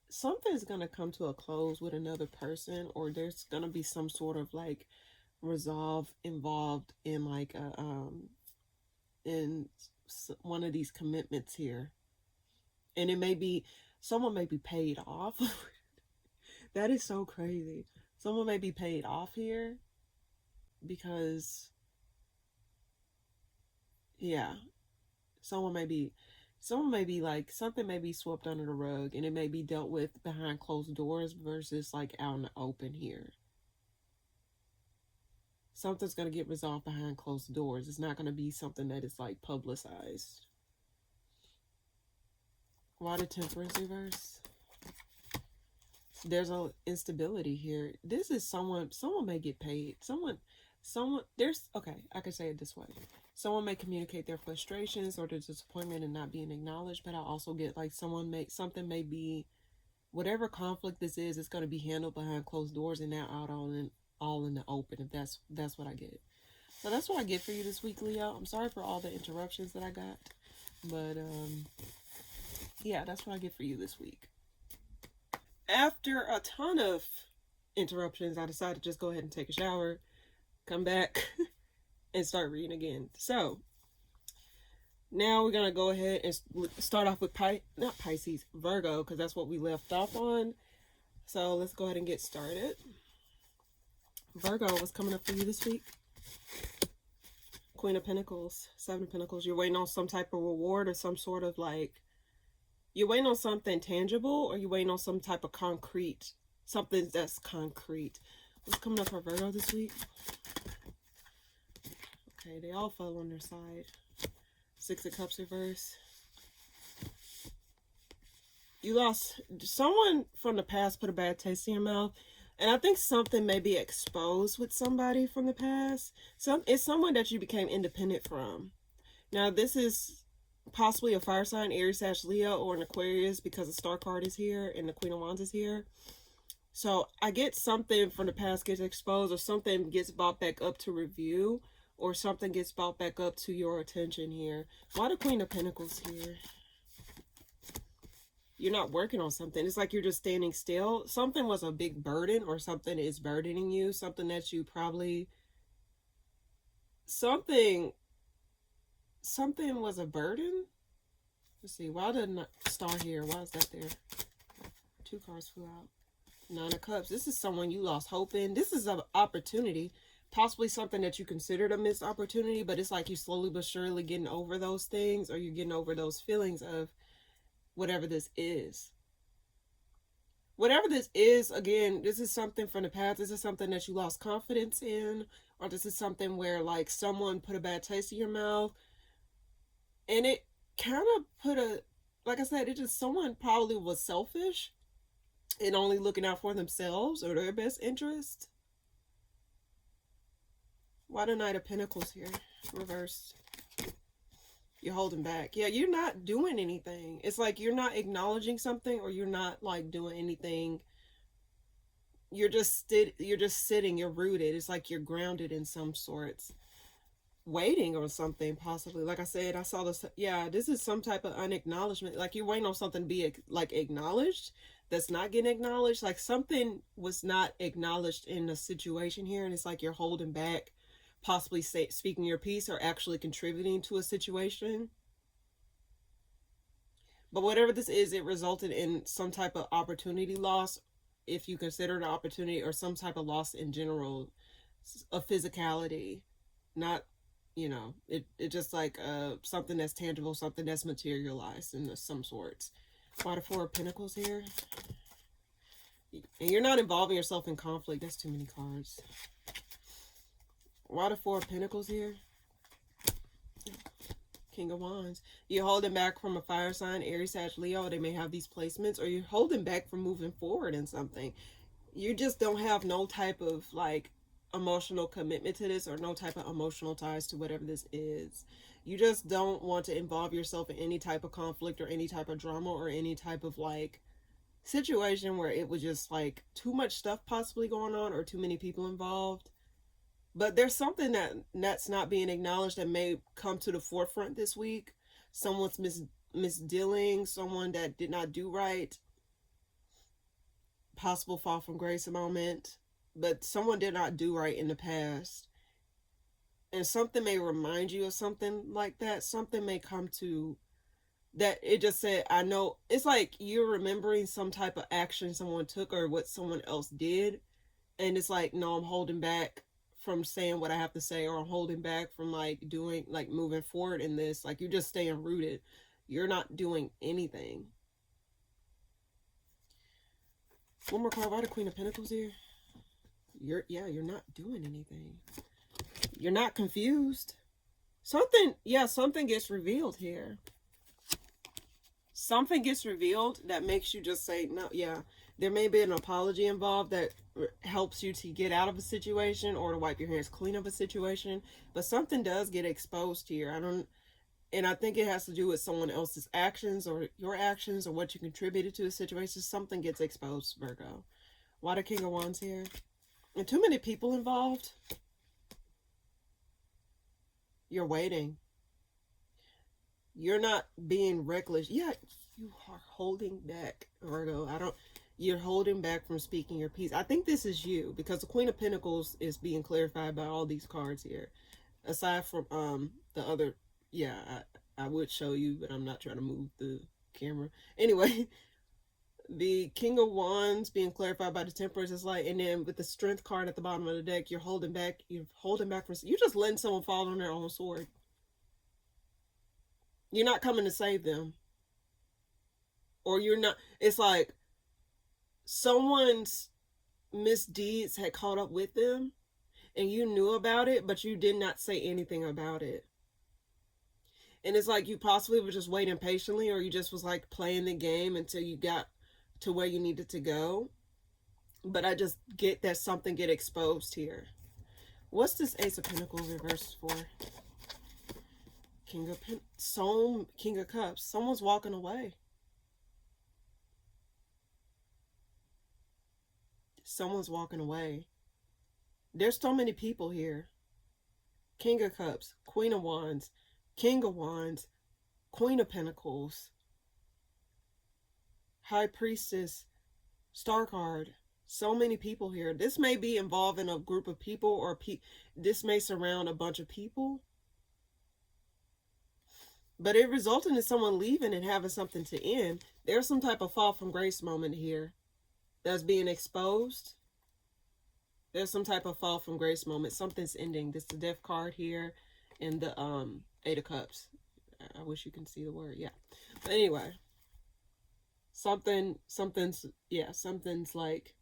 something's gonna come to a close with another person, or there's gonna be some sort of like resolve involved in like in one of these commitments here, and it may be someone may be paid off. That is so crazy. Someone may be paid off here because, yeah, someone may be like, something may be swept under the rug, and it may be dealt with behind closed doors versus like out in the open here. Something's going to get resolved behind closed doors. It's not going to be something that is like publicized. Why the Temperance reverse? There's a instability here. This is someone may get paid. Okay, I can say it this way. Someone may communicate their frustrations or their disappointment and not being acknowledged, but I also get like something may be, whatever conflict this is, it's going to be handled behind closed doors and not out all in the open, if that's what I get. So that's what I get for you this week, Leo. I'm sorry for all the interruptions that I got, but yeah, that's what I get for you this week. After a ton of interruptions, I decided to just go ahead and take a shower, come back, and start reading again. So now we're gonna go ahead and start off with Virgo, because that's what we left off on. So let's go ahead and get started. Virgo, what's coming up for you this week? Queen of Pentacles, Seven of Pentacles. You're waiting on some type of reward, or some sort of like, you're waiting on something tangible, or you're waiting on some type of concrete, something that's concrete. What's coming up for Virgo this week? Okay, they all fell on their side. Six of Cups reverse. You lost, someone from the past put a bad taste in your mouth. And I think something may be exposed with somebody from the past. It's someone that you became independent from. Now, this is possibly a fire sign, Aries, Sag, Leo, or an Aquarius, because the Star card is here and the Queen of Wands is here. So I get something from the past gets exposed, or something gets brought back up to review, or something gets brought back up to your attention here. Why the Queen of Pentacles here? You're not working on something. It's like you're just standing still. Something was a big burden, or something is burdening you. Something that you probably... Something was a burden. Let's see. Why the Star here? Why is that there? Two cards flew out. Nine of Cups. This is someone you lost hope in. This is an opportunity. Possibly something that you considered a missed opportunity, but it's like you slowly but surely getting over those things, or you're getting over those feelings of whatever this is. Whatever this is, again, this is something from the past. This is something that you lost confidence in, or this is something where like someone put a bad taste in your mouth, and it kind of put a, like I said, it just, someone probably was selfish and only looking out for themselves or their best interest. Why the Knight of Pentacles here? Reversed. You're holding back. Yeah, you're not doing anything. It's like you're not acknowledging something, or you're not like doing anything. You're just sitting, you're rooted. It's like you're grounded in some sorts, waiting on something possibly. Like I said, I saw this. Yeah, this is some type of unacknowledgement. Like you're waiting on something to be like acknowledged that's not getting acknowledged. Like something was not acknowledged in a situation here, and it's like you're holding back, possibly speaking your piece or actually contributing to a situation. But whatever this is, it resulted in some type of opportunity loss, if you consider it an opportunity, or some type of loss in general of physicality. Not, it just like something that's tangible, something that's materialized in some sorts. Why the Four of Pentacles here? And you're not involving yourself in conflict. That's too many cards. Why the Four of Pentacles here? King of Wands. You're holding back from a fire sign, Aries, Sag, Leo. They may have these placements, or you're holding back from moving forward in something. You just don't have no type of like emotional commitment to this, or no type of emotional ties to whatever this is. You just don't want to involve yourself in any type of conflict or any type of drama or any type of like situation where it was just like too much stuff possibly going on or too many people involved. But there's something that's not being acknowledged that may come to the forefront this week. Someone's misdealing, someone that did not do right. Possible fall from grace moment. But someone did not do right in the past. And something may remind you of something like that. Something may come to that. It just said, I know. It's like you're remembering some type of action someone took or what someone else did. And it's like, no, I'm holding back from saying what I have to say, or I'm holding back from like doing, like moving forward in this. Like you're just staying rooted. You're not doing anything. One more card. Why the Queen of Pentacles here? You're not doing anything. You're not confused. Something gets revealed here. Something gets revealed that makes you just say, no, yeah. There may be an apology involved that helps you to get out of a situation or to wipe your hands clean of a situation. But something does get exposed here. And I think it has to do with someone else's actions or your actions or what you contributed to a situation. Something gets exposed, Virgo. Why the King of Wands here? And too many people involved. You're waiting. You're not being reckless. Yeah, you are holding back, Virgo. You're holding back from speaking your piece. I think this is you, because the Queen of Pentacles is being clarified by all these cards here. Aside from the other, yeah, I would show you, but I'm not trying to move the camera. Anyway, the King of Wands being clarified by the Temperance is like, and then with the Strength card at the bottom of the deck, you're holding back from, you're just letting someone fall on their own sword. You're not coming to save them. Or you're not, it's like someone's misdeeds had caught up with them and you knew about it, but you did not say anything about it. And it's like you possibly were just waiting patiently, or you just was like playing the game until you got to where you needed to go. But I just get that something get exposed here. What's this Ace of Pentacles reversed for? King of Cups. Someone's walking away. Someone's walking away. There's so many people here. King of Cups, Queen of Wands, King of Wands, Queen of Pentacles, High Priestess, Star card. So many people here. This may be involving a group of people, or this may surround a bunch of people. But it resulted in someone leaving and having something to end. There's some type of fall from grace moment here that's being exposed. There's some type of fall from grace moment. Something's ending. This is the Death card here, and the Eight of Cups. I wish you can see the word. Yeah. But anyway, something's like,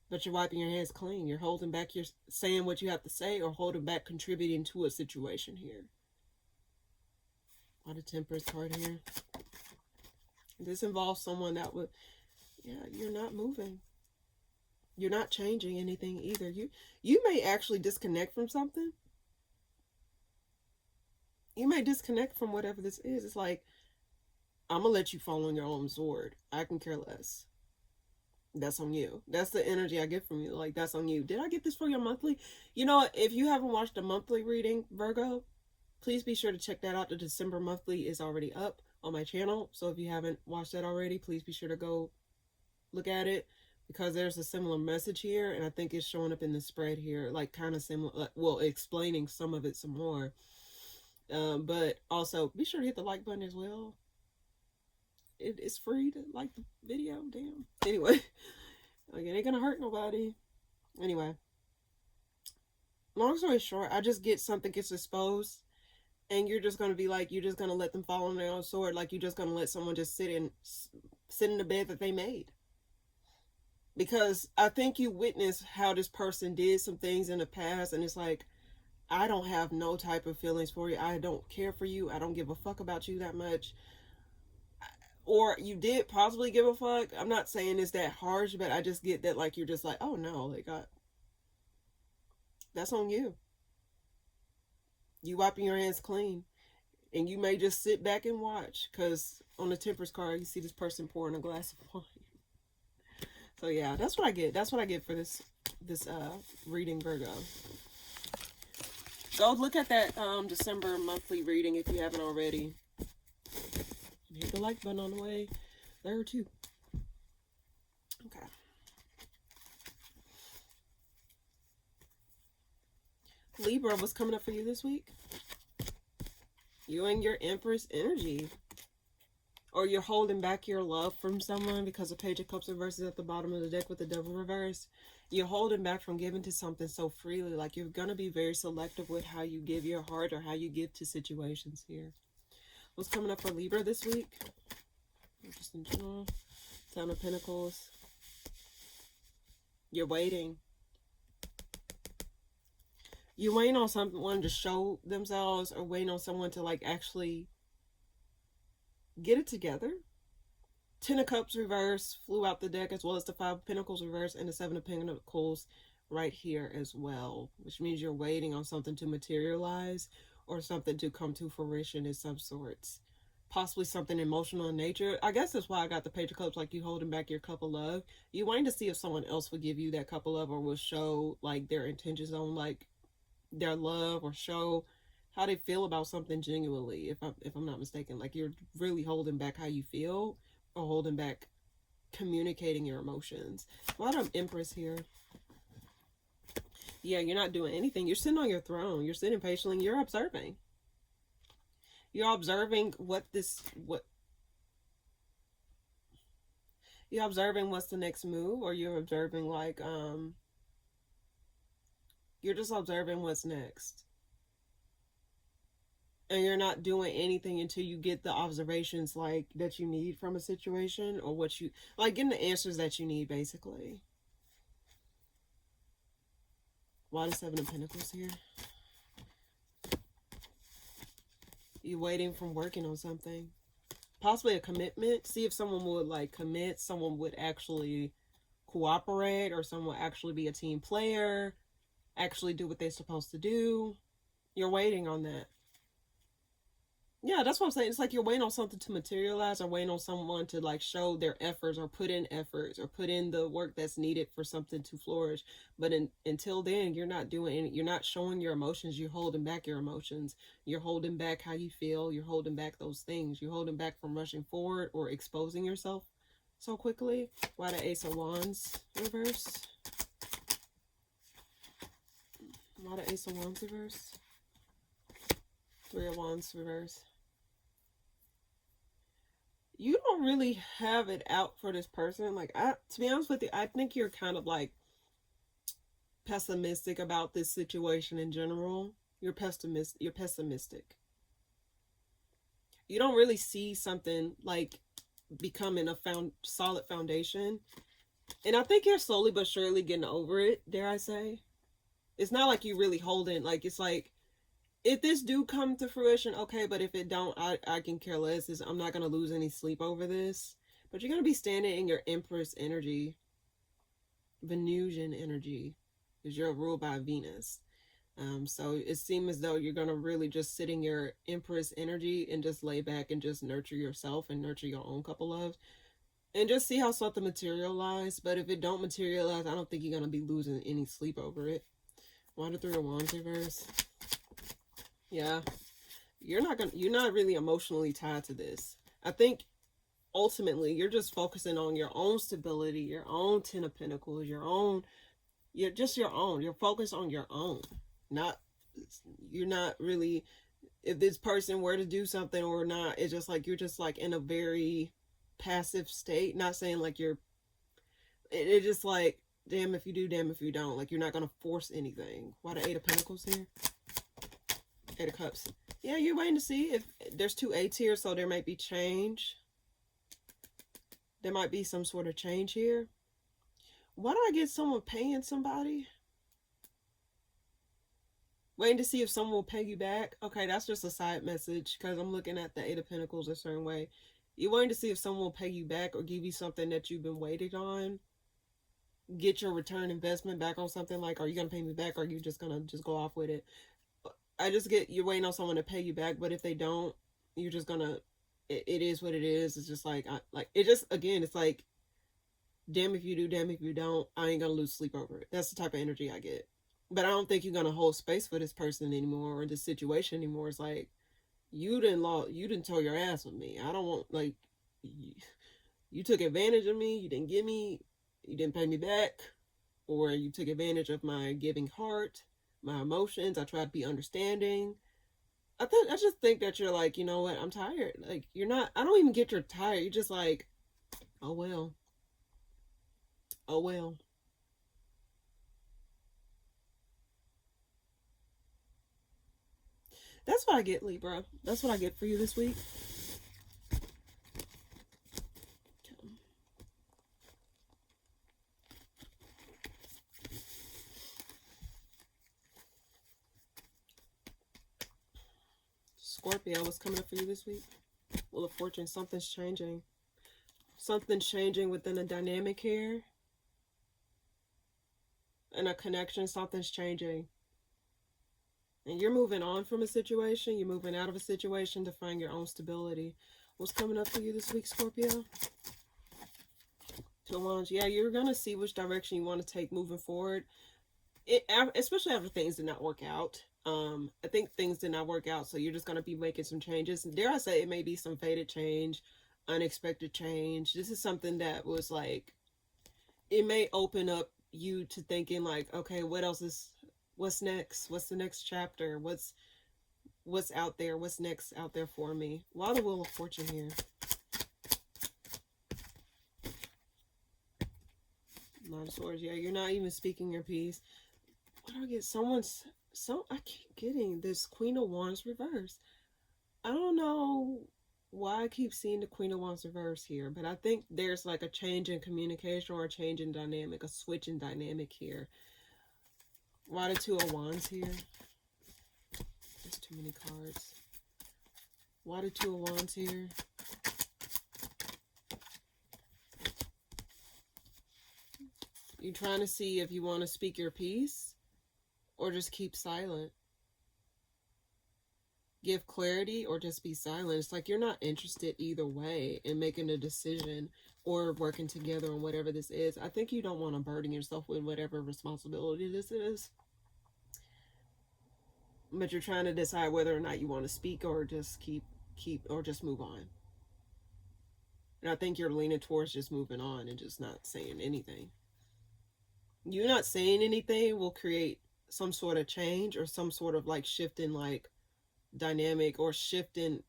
but you're wiping your hands clean. You're holding back. You're saying what you have to say, or holding back contributing to a situation here. Why the Temperance card here? This involves someone that would, you're not moving. You're not changing anything either. You may actually disconnect from something. you may disconnect from whatever this is. It's like, I'm gonna let you fall on your own sword. I can care less. That's on you. That's the energy I get from you. Like, that's on you. Did I get this for your monthly? You know what? If you haven't watched a monthly reading, Virgo, please be sure to check that out. The December monthly is already up on my channel. So if you haven't watched that already, please be sure to go look at it, because there's a similar message here, and I think it's showing up in the spread here, like kind of similar, well, explaining some of it some more. But also be sure to hit the like button as well. It's free to like the video. Damn. Anyway, like, it ain't gonna hurt nobody. Anyway, long story short, I just get something gets exposed, and you're just gonna be like, you're just gonna let them fall on their own sword. Like, you're just gonna let someone just sit in the bed that they made. Because I think you witnessed how this person did some things in the past, and it's like, I don't have no type of feelings for you. I don't care for you. I don't give a fuck about you that much. Or you did possibly give a fuck. I'm not saying it's that harsh, but I just get that, like, you're just like, oh no, like, that's on you. You wiping your hands clean. And you may just sit back and watch, because on the Temperance card, you see this person pouring a glass of wine. So yeah, that's what I get. That's what I get for this reading, Virgo. Go look at that December monthly reading if you haven't already. Hit the like button on the way there too. Okay. Libra, what's coming up for you this week? You and your Empress energy. Or you're holding back your love from someone, because the Page of Cups reverse is at the bottom of the deck with the Devil reverse. You're holding back from giving to something so freely. Like, you're going to be very selective with how you give your heart or how you give to situations here. What's coming up for Libra this week? Just in general. Ten of Pentacles. You're waiting. You're waiting on someone to show themselves, or waiting on someone to, like, actually get it together. Ten of Cups reverse flew out the deck, as well as the Five of Pentacles reverse and the Seven of Pentacles right here as well, which means you're waiting on something to materialize or something to come to fruition in some sorts. Possibly something emotional in nature. I guess that's why I got the Page of Cups, like you holding back your cup of love. You waiting to see if someone else will give you that cup of love, or will show, like, their intentions on, like, their love, or show how they feel about something genuinely, if I'm not mistaken. Like, you're really holding back how you feel, or holding back communicating your emotions. A lot of Empress here. Yeah, you're not doing anything. You're sitting on your throne. You're sitting patiently. You're observing. You're observing you're observing what's the next move, or you're observing, like, you're just observing what's next. And you're not doing anything until you get the observations, like, that you need from a situation, or what you, like, getting the answers that you need, basically. Why the Seven of Pentacles here? You're waiting from working on something. Possibly a commitment. See if someone would, like, commit. Someone would actually cooperate, or someone would actually be a team player. Actually do what they're supposed to do. You're waiting on that. Yeah, that's what I'm saying. It's like you're waiting on something to materialize, or waiting on someone to, like, show their efforts, or put in efforts, or put in the work that's needed for something to flourish. But until then, you're not doing any, you're not showing your emotions. You're holding back your emotions. You're holding back how you feel. You're holding back those things. You're holding back from rushing forward or exposing yourself so quickly. Why the Ace of Wands reverse? Why the Ace of Wands reverse? Three of Wands reverse. You don't really have it out for this person. Like, to be honest with you, I think you're kind of, like, pessimistic about this situation in general. You're pessimistic. You don't really see something, like, becoming a solid foundation. And I think you're slowly but surely getting over it, dare I say. It's not like you really holding, like, it's like, if this do come to fruition, okay, but if it don't, I can care less. I'm not going to lose any sleep over this. But you're going to be standing in your Empress energy, Venusian energy, because you're ruled by Venus. So it seems as though you're going to really just sit in your Empress energy and just lay back and just nurture yourself and nurture your own couple loves and just see how something materialize. But if it don't materialize, I don't think you're going to be losing any sleep over it. Why the Three of Wands reverse? Yeah. You're not really emotionally tied to this. I think ultimately you're just focusing on your own stability, your own Ten of Pentacles, your own, you're focused on your own. You're not really, if this person were to do something or not, it's just like you're just like in a very passive state. Not saying like it's just like, damn if you do, damn if you don't. Like you're not gonna force anything. Why the Eight of Pentacles here? Eight of Cups. Yeah, you're waiting to see if there's two eights here, so there might be change. There might be some sort of change here. Why do I get someone paying somebody? Waiting to see if someone will pay you back. Okay, that's just a side message because I'm looking at the Eight of Pentacles a certain way. You're waiting to see if someone will pay you back or give you something that you've been waiting on. Get your return investment back on something. Like, are you going to pay me back or are you just going to just go off with it? I just get, you're waiting on someone to pay you back, but if they don't, you're just going to, it is what it is. It's just like, again, it's like, damn if you do, damn if you don't, I ain't going to lose sleep over it. That's the type of energy I get. But I don't think you're going to hold space for this person anymore or this situation anymore. It's like, you didn't tore your ass with me. I don't want, like, you took advantage of me. You didn't pay me back. Or you took advantage of my giving heart, my emotions. I tried to be understanding. I just think that you're like, you know what, I'm tired. Like, you're not, I don't even get you're tired. You're just like, oh well. Oh well. That's what I get, Libra. That's what I get for you this week. Okay. Scorpio, what's coming up for you this week? Wheel of Fortune, something's changing. Something's changing within a dynamic here. In a connection, something's changing. And you're moving on from a situation. You're moving out of a situation to find your own stability. What's coming up for you this week, Scorpio? Two of Wands. Yeah, you're going to see which direction you want to take moving forward. Especially after things did not work out. I think things did not work out, so you're just going to be making some changes. Dare I say it may be some faded change, unexpected change. This is something that was like, it may open up you to thinking like, okay, what's next? What's the next chapter? What's out there? What's next out there for me? Why the Wheel of Fortune here? Nine of Swords. Yeah, you're not even speaking your piece. What do I get? I keep getting this Queen of Wands reverse. I don't know why I keep seeing the Queen of Wands reverse here, but I think there's like a change in communication or a change in dynamic, a switch in dynamic here. Why the Two of Wands here? There's too many cards. Why the Two of Wands here? You're trying to see if you want to speak your piece or just keep silent. Give clarity or just be silent. It's like you're not interested either way in making a decision or working together on whatever this is. I think you don't want to burden yourself with whatever responsibility this is. But you're trying to decide whether or not you want to speak or just keep or just move on. And I think you're leaning towards just moving on and just not saying anything. You not saying anything will create some sort of change or some sort of like shift in like dynamic or shift in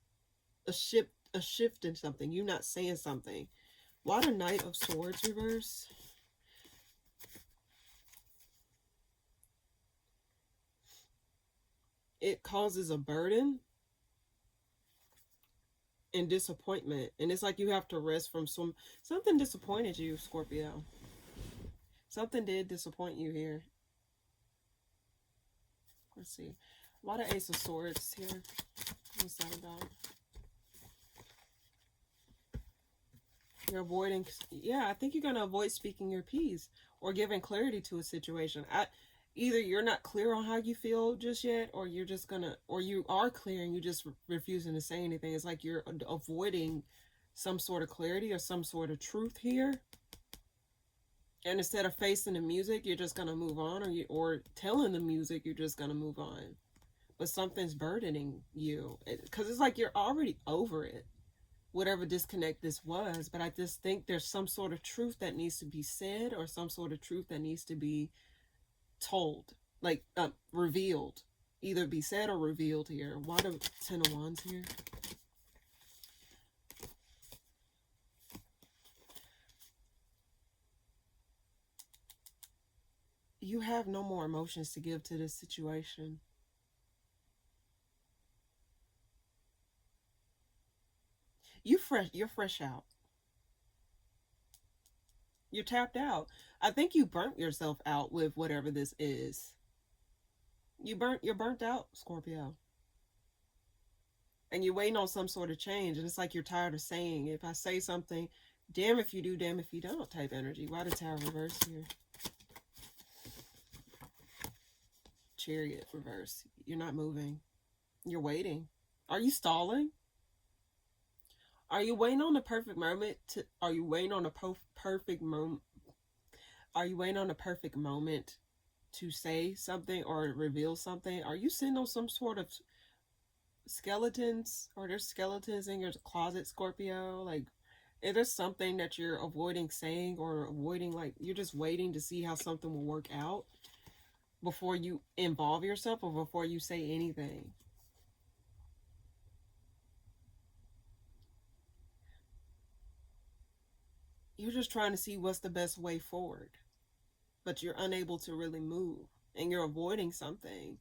something. You not saying something. Why the Knight of Swords reverse? It causes a burden and disappointment. And it's like you have to rest from something disappointed you, Scorpio. Something did disappoint you here. Let's see. Why the Ace of Swords here? What's that about? You're avoiding... Yeah, I think you're going to avoid speaking your piece or giving clarity to a situation. either you're not clear on how you feel just yet, or you're just gonna, or you are clear and you just refusing to say anything. It's like you're avoiding some sort of clarity or some sort of truth here. And instead of facing the music, you're just gonna move on, or telling the music you're just gonna move on. But something's burdening you, because it's like you're already over it, whatever disconnect this was. But I just think there's some sort of truth that needs to be said, or some sort of truth that needs to be told, like revealed, either be said or revealed here. Why the 10 of Wands here? You have no more emotions to give to this situation. You're fresh out. You're tapped out. I think you burnt yourself out with whatever this is. You're burnt out, Scorpio. And you're waiting on some sort of change. And it's like you're tired of saying, if I say something, damn if you do, damn if you don't type energy. Why the Tower reverse here? Chariot reverse. You're not moving. You're waiting. Are you stalling? Are you waiting on the perfect moment to, are you waiting on a perfect moment? Are you waiting on a perfect moment to say something or reveal something? Are you sitting on some sort of skeletons, or there's skeletons in your closet, Scorpio? Like, is there something that you're avoiding saying, or avoiding, like, you're just waiting to see how something will work out before you involve yourself, or before you say anything? You're just trying to see what's the best way forward, but you're unable to really move, and you're avoiding something.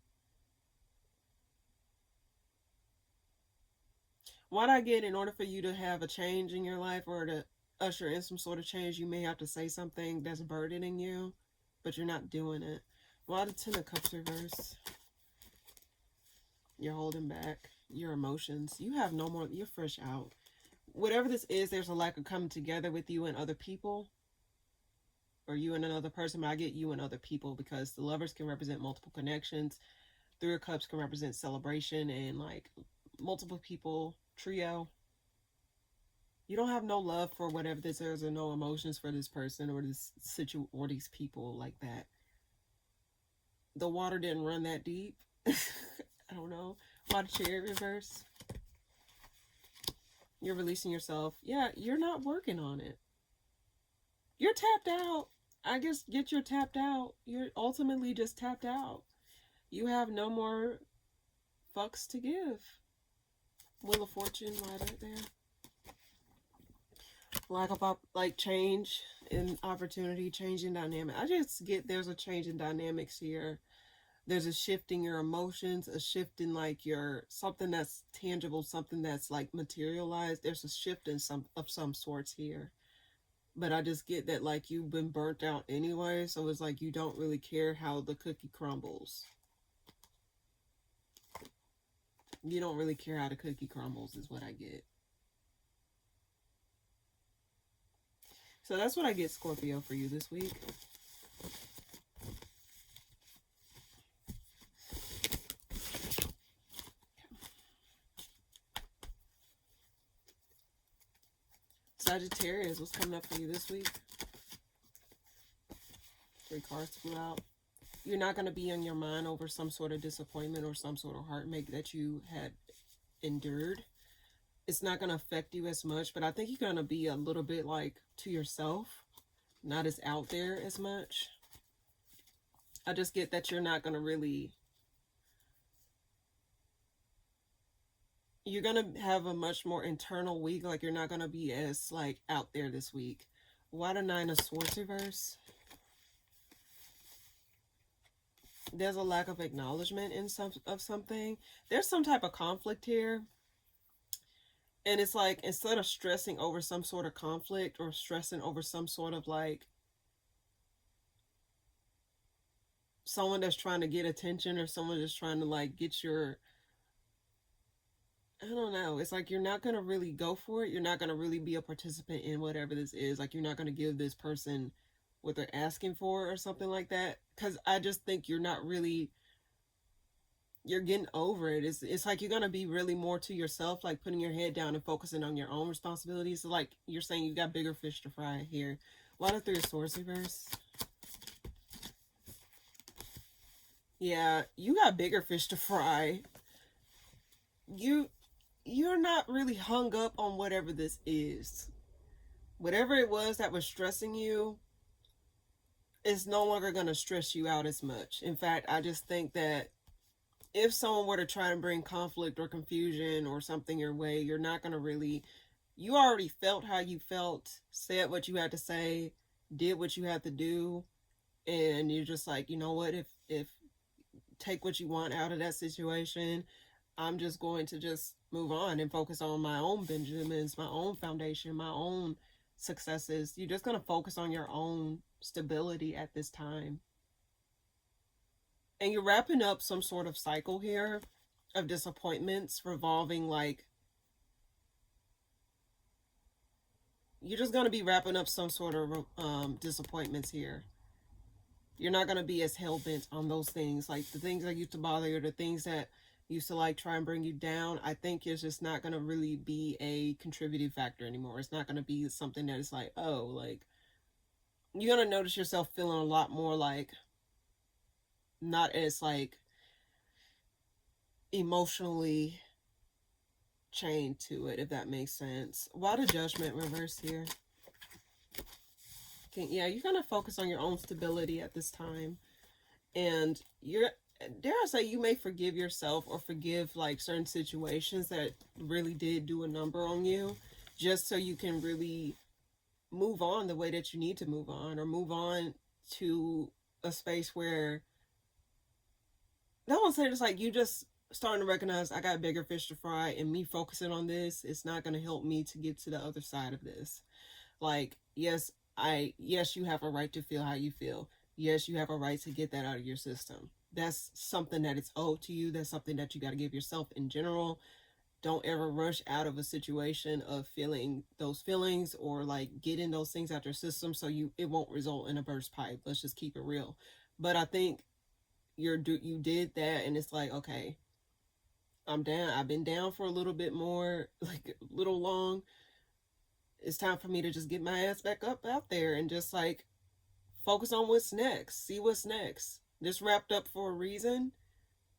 What I get, in order for you to have a change in your life, or to usher in some sort of change, you may have to say something that's burdening you, but you're not doing it. Why the 10 of Cups reverse? You're holding back your emotions. You have no more, you're fresh out. Whatever this is, there's a lack of coming together with you and other people, or you and another person. But I get you and other people, because the Lovers can represent multiple connections. 3 of Cups can represent celebration and like multiple people, trio. You don't have no love for whatever this is, or no emotions for this person or this situation or these people like that. The water didn't run that deep. I don't know. Why the Chariot reverse? You're releasing yourself. Yeah, you're not working on it. You're tapped out. I guess get you're tapped out. You're ultimately just tapped out. You have no more fucks to give. Wheel of Fortune right there. Lack of like change in opportunity, change in dynamic. I just get there's a change in dynamics here. There's a shift in your emotions, a shift in like your something that's tangible, something that's like materialized. There's a shift in some sorts here. But I just get that like you've been burnt out anyway, so it's like you don't really care how the cookie crumbles. You don't really care how the cookie crumbles is what I get. So that's what I get, Scorpio, for you this week. Sagittarius, what's coming up for you this week? 3 cards flew out. You're not going to be on your mind over some sort of disappointment or some sort of heartache that you had endured. It's not going to affect you as much, but I think you're going to be a little bit like to yourself, not as out there as much. I just get that you're not going to really, you're going to have a much more internal week. Like you're not going to be as like out there this week. Why the 9 of Swords reverse? There's a lack of acknowledgement in something. There's some type of conflict here. And it's like, instead of stressing over some sort of conflict, or stressing over some sort of like someone that's trying to get attention, or someone that's trying to like get your, I don't know. It's like you're not going to really go for it. You're not going to really be a participant in whatever this is. Like you're not going to give this person what they're asking for or something like that. Because I just think you're not really, you're getting over it. It's like you're gonna be really more to yourself, like putting your head down and focusing on your own responsibilities. So like you're saying, you got bigger fish to fry here. Why the Three of Swords reverse? Yeah, you got bigger fish to fry. You're not really hung up on whatever this is. Whatever it was that was stressing you is no longer going to stress you out as much. In fact, I just think that if someone were to try and bring conflict or confusion or something your way, you're not going to really, you already felt how you felt, said what you had to say, did what you had to do, and you're just like, you know what, if take what you want out of that situation, I'm just going to just move on and focus on my own Benjamins, my own foundation, my own successes. You're just going to focus on your own stability at this time. And you're wrapping up some sort of cycle here of disappointments revolving, like, you're just going to be wrapping up some sort of disappointments here. You're not going to be as hell-bent on those things, like the things that used to bother you, or the things that used to like try and bring you down. I think it's just not going to really be a contributing factor anymore. It's not going to be something that is like, oh, like, you're going to notice yourself feeling a lot more like, not as like emotionally chained to it, if that makes sense. Why the Judgment reverse here? Yeah, you're going to focus on your own stability at this time. And you're, dare I say, you may forgive yourself or forgive like certain situations that really did do a number on you, just so you can really move on the way that you need to move on, or move on to a space where, I won't say it's like you just starting to recognize, I got bigger fish to fry, and me focusing on this, it's not going to help me to get to the other side of this. Like, yes, you have a right to feel how you feel. Yes, you have a right to get that out of your system. That's something that is owed to you. That's something that you got to give yourself in general. Don't ever rush out of a situation of feeling those feelings, or like getting those things out your system, so it won't result in a burst pipe. Let's just keep it real. But I think you did that, and it's like, okay, I'm down. I've been down for a little bit more, like a little long. It's time for me to just get my ass back up out there and just like focus on what's next. See what's next. This wrapped up for a reason.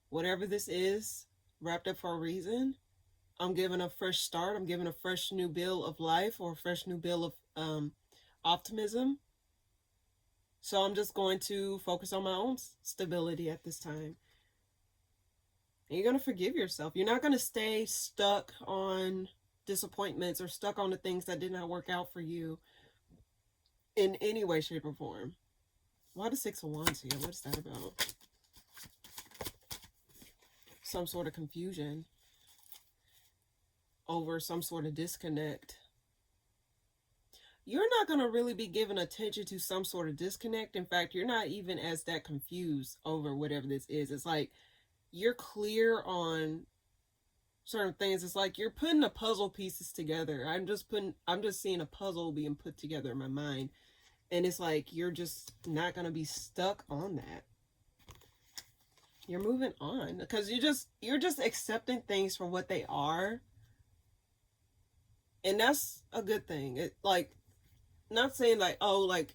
Whatever this is, wrapped up for a reason. I'm giving a fresh start. I'm giving a fresh new bill of life, or a fresh new bill of optimism. So I'm just going to focus on my own stability at this time. And you're going to forgive yourself. You're not going to stay stuck on disappointments or stuck on the things that did not work out for you in any way, shape, or form. Why the Six of Wands here? What is that about? Some sort of confusion over some sort of disconnect. You're not going to really be giving attention to some sort of disconnect. In fact, you're not even as that confused over whatever this is. It's like you're clear on certain things. It's like you're putting the puzzle pieces together. I'm just seeing a puzzle being put together in my mind. And it's like you're just not going to be stuck on that. You're moving on because you're just accepting things for what they are. And that's a good thing. It, like, not saying like, oh, like,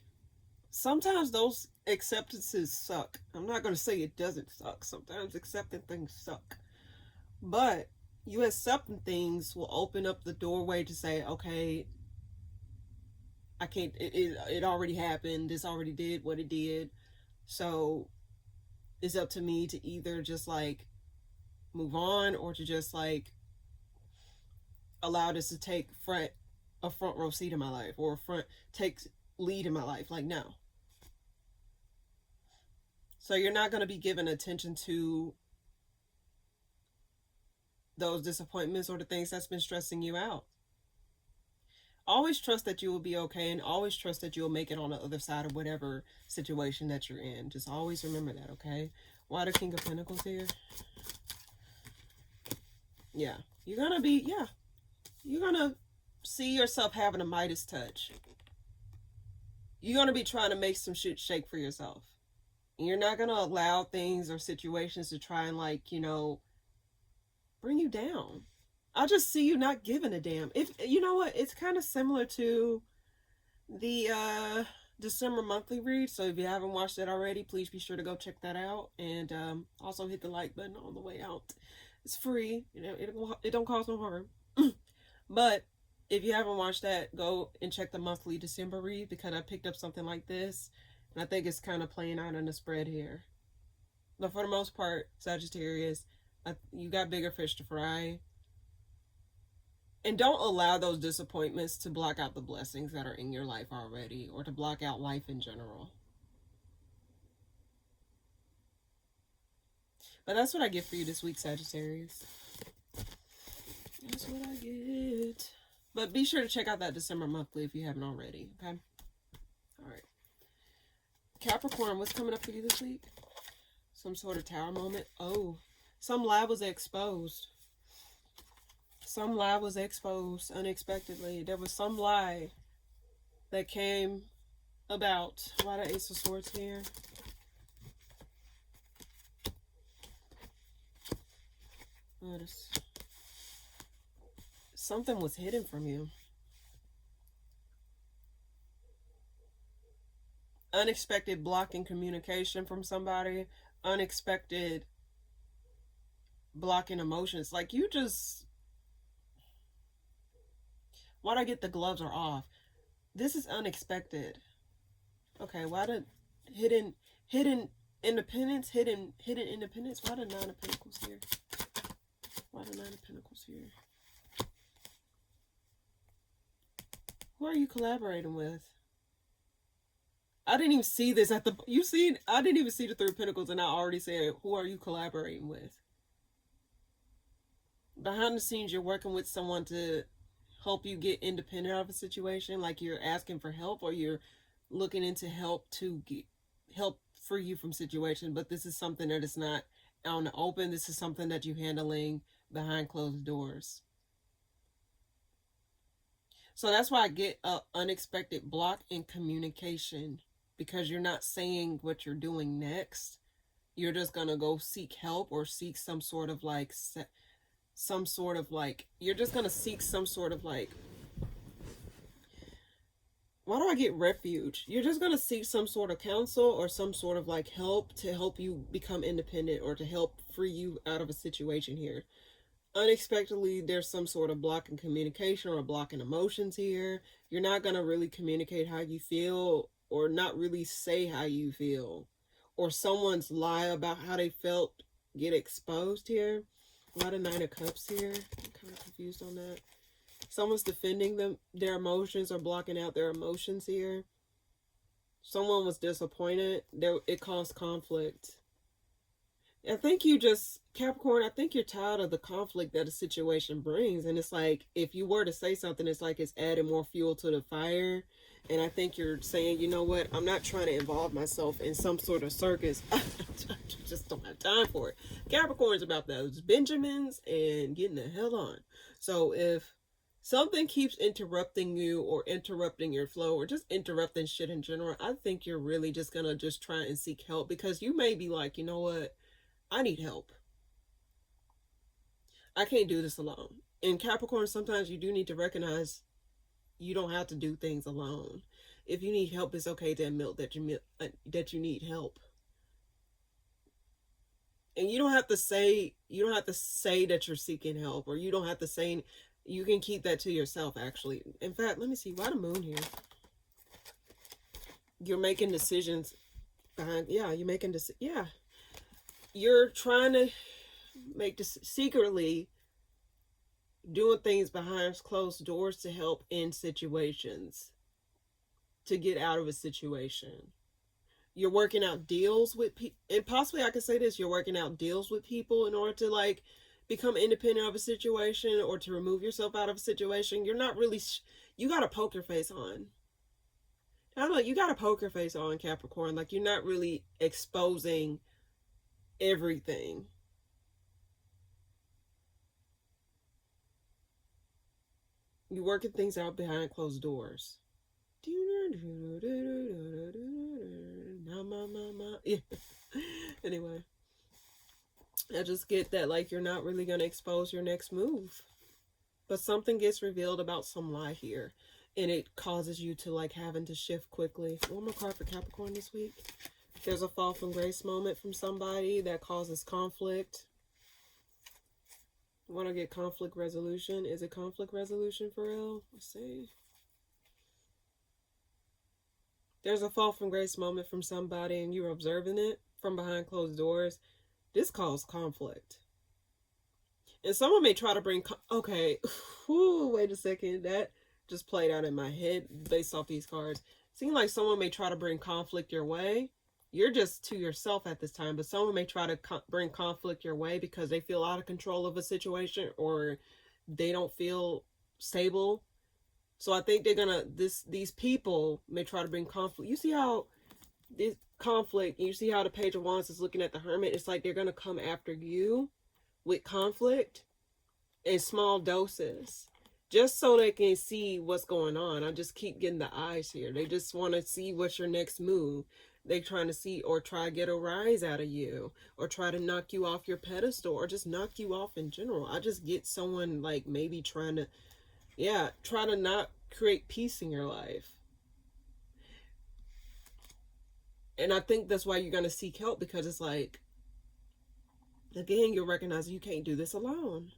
sometimes those acceptances suck. I'm not going to say it doesn't suck. Sometimes accepting things suck. But you accepting things will open up the doorway to say, okay, I can't, it already happened. This already did what it did. So it's up to me to either just like move on, or to just like allow this to take a front row seat in my life, or take lead in my life. Like, no. So you're not going to be giving attention to those disappointments or the things that's been stressing you out. Always trust that you will be okay, and always trust that you'll make it on the other side of whatever situation that you're in. Just always remember that, okay? Why the King of Pentacles here? Yeah. You're going to see yourself having a Midas touch. you're going to be trying to make some shit shake for yourself. You're not going to allow things or situations to try and, like, you know, bring you down. I just see you not giving a damn. If you know what, it's kind of similar to the December monthly read. So if you haven't watched that already, please be sure to go check that out, and also hit the like button on the way out. It's free. You know, it don't cost no harm. But if you haven't watched that, go and check the monthly December read, because I picked up something like this, and I think it's kind of playing out in the spread here. But for the most part, Sagittarius, you got bigger fish to fry. And don't allow those disappointments to block out the blessings that are in your life already, or to block out life in general. But that's what I get for you this week, Sagittarius. That's what I get. But be sure to check out that December monthly if you haven't already, okay? All right. Capricorn, what's coming up for you this week? Some sort of tower moment. Oh, some lie was exposed. Some lie was exposed unexpectedly. There was some lie that came about. Why the Ace of Swords here? Notice. Something was hidden from you. Unexpected block in communication from somebody. Unexpected block in emotions. Like, you just... Why'd I get the gloves are off? This is unexpected. Okay, why the hidden independence? Hidden independence? Why the Nine of Pentacles here? Why the Nine of Pentacles here? Who are you collaborating with? I didn't even see this at the... You seen... I didn't even see the Three of Pentacles, and I already said, who are you collaborating with? Behind the scenes, you're working with someone to help you get independent of a situation. Like, you're asking for help, or you're looking into help to get help free you from situation. But this is something that is not out in the open. This is something that you're handling behind closed doors. So that's why I get an unexpected block in communication, because you're not saying what you're doing next. You're just going to go seek help, or seek some sort of like, you're just going to seek some sort of like, why do I get refuge? You're just going to seek some sort of counsel, or some sort of like help to help you become independent, or to help free you out of a situation here. Unexpectedly, there's some sort of block in communication, or a block in emotions here. You're not going to really communicate how you feel, or not really say how you feel, or someone's lie about how they felt get exposed here. A lot of Nine of Cups here. I'm kind of confused on that. Someone's defending their emotions, or blocking out their emotions here. Someone was disappointed. It caused conflict. I think you just, Capricorn, I think you're tired of the conflict that a situation brings. And it's like, if you were to say something, it's like it's adding more fuel to the fire. And I think you're saying, you know what, I'm not trying to involve myself in some sort of circus. I just don't have time for it. Capricorn's about those Benjamins and getting the hell on. So if something keeps interrupting you, or interrupting your flow, or just interrupting shit in general, I think you're really just going to just try and seek help, because you may be like, you know what, I need help. I can't do this alone. In Capricorn, sometimes you do need to recognize you don't have to do things alone. If you need help, it's okay to admit that you need help. And you don't have to say that you're seeking help, or you don't have to say, you can keep that to yourself, actually. In fact, let me see, why the moon here? You're making decisions behind, you're making decisions, you're trying to make this secretly, doing things behind closed doors to help in situations, to get out of a situation. You're working out deals with people, and possibly I could say this, you're working out deals with people in order to like become independent of a situation, or to remove yourself out of a situation. You're not really, you got a poker face on. I'm like, you got a poker face on, Capricorn. Like, you're not really exposing everything. You're working things out behind closed doors. Yeah. Anyway, I just get that, like, you're not really going to expose your next move. But something gets revealed about some lie here. And it causes you to, like, having to shift quickly. One more card for Capricorn this week. There's a fall from grace moment from somebody that causes conflict. Want to get conflict resolution? Is it conflict resolution for real? Let's see. There's a fall from grace moment from somebody and you're observing it from behind closed doors. This caused conflict. And someone may try to bring... Okay. Whew, wait a second. That just played out in my head based off these cards. Seems like someone may try to bring conflict your way. You're just to yourself at this time, but someone may try to bring conflict your way because they feel out of control of a situation or they don't feel stable. So I think they're gonna, these people may try to bring conflict. You see how this conflict, you see how the Page of Wands is looking at the Hermit? It's like they're gonna come after you with conflict in small doses, just so they can see what's going on. I just keep getting the eyes here. They just want to see what's your next move. They trying to see or try to get a rise out of you or try to knock you off your pedestal or just knock you off in general. I just get someone like maybe trying to, yeah, try to not create peace in your life. And I think that's why you're going to seek help, because it's like, again, you'll recognize you can't do this alone.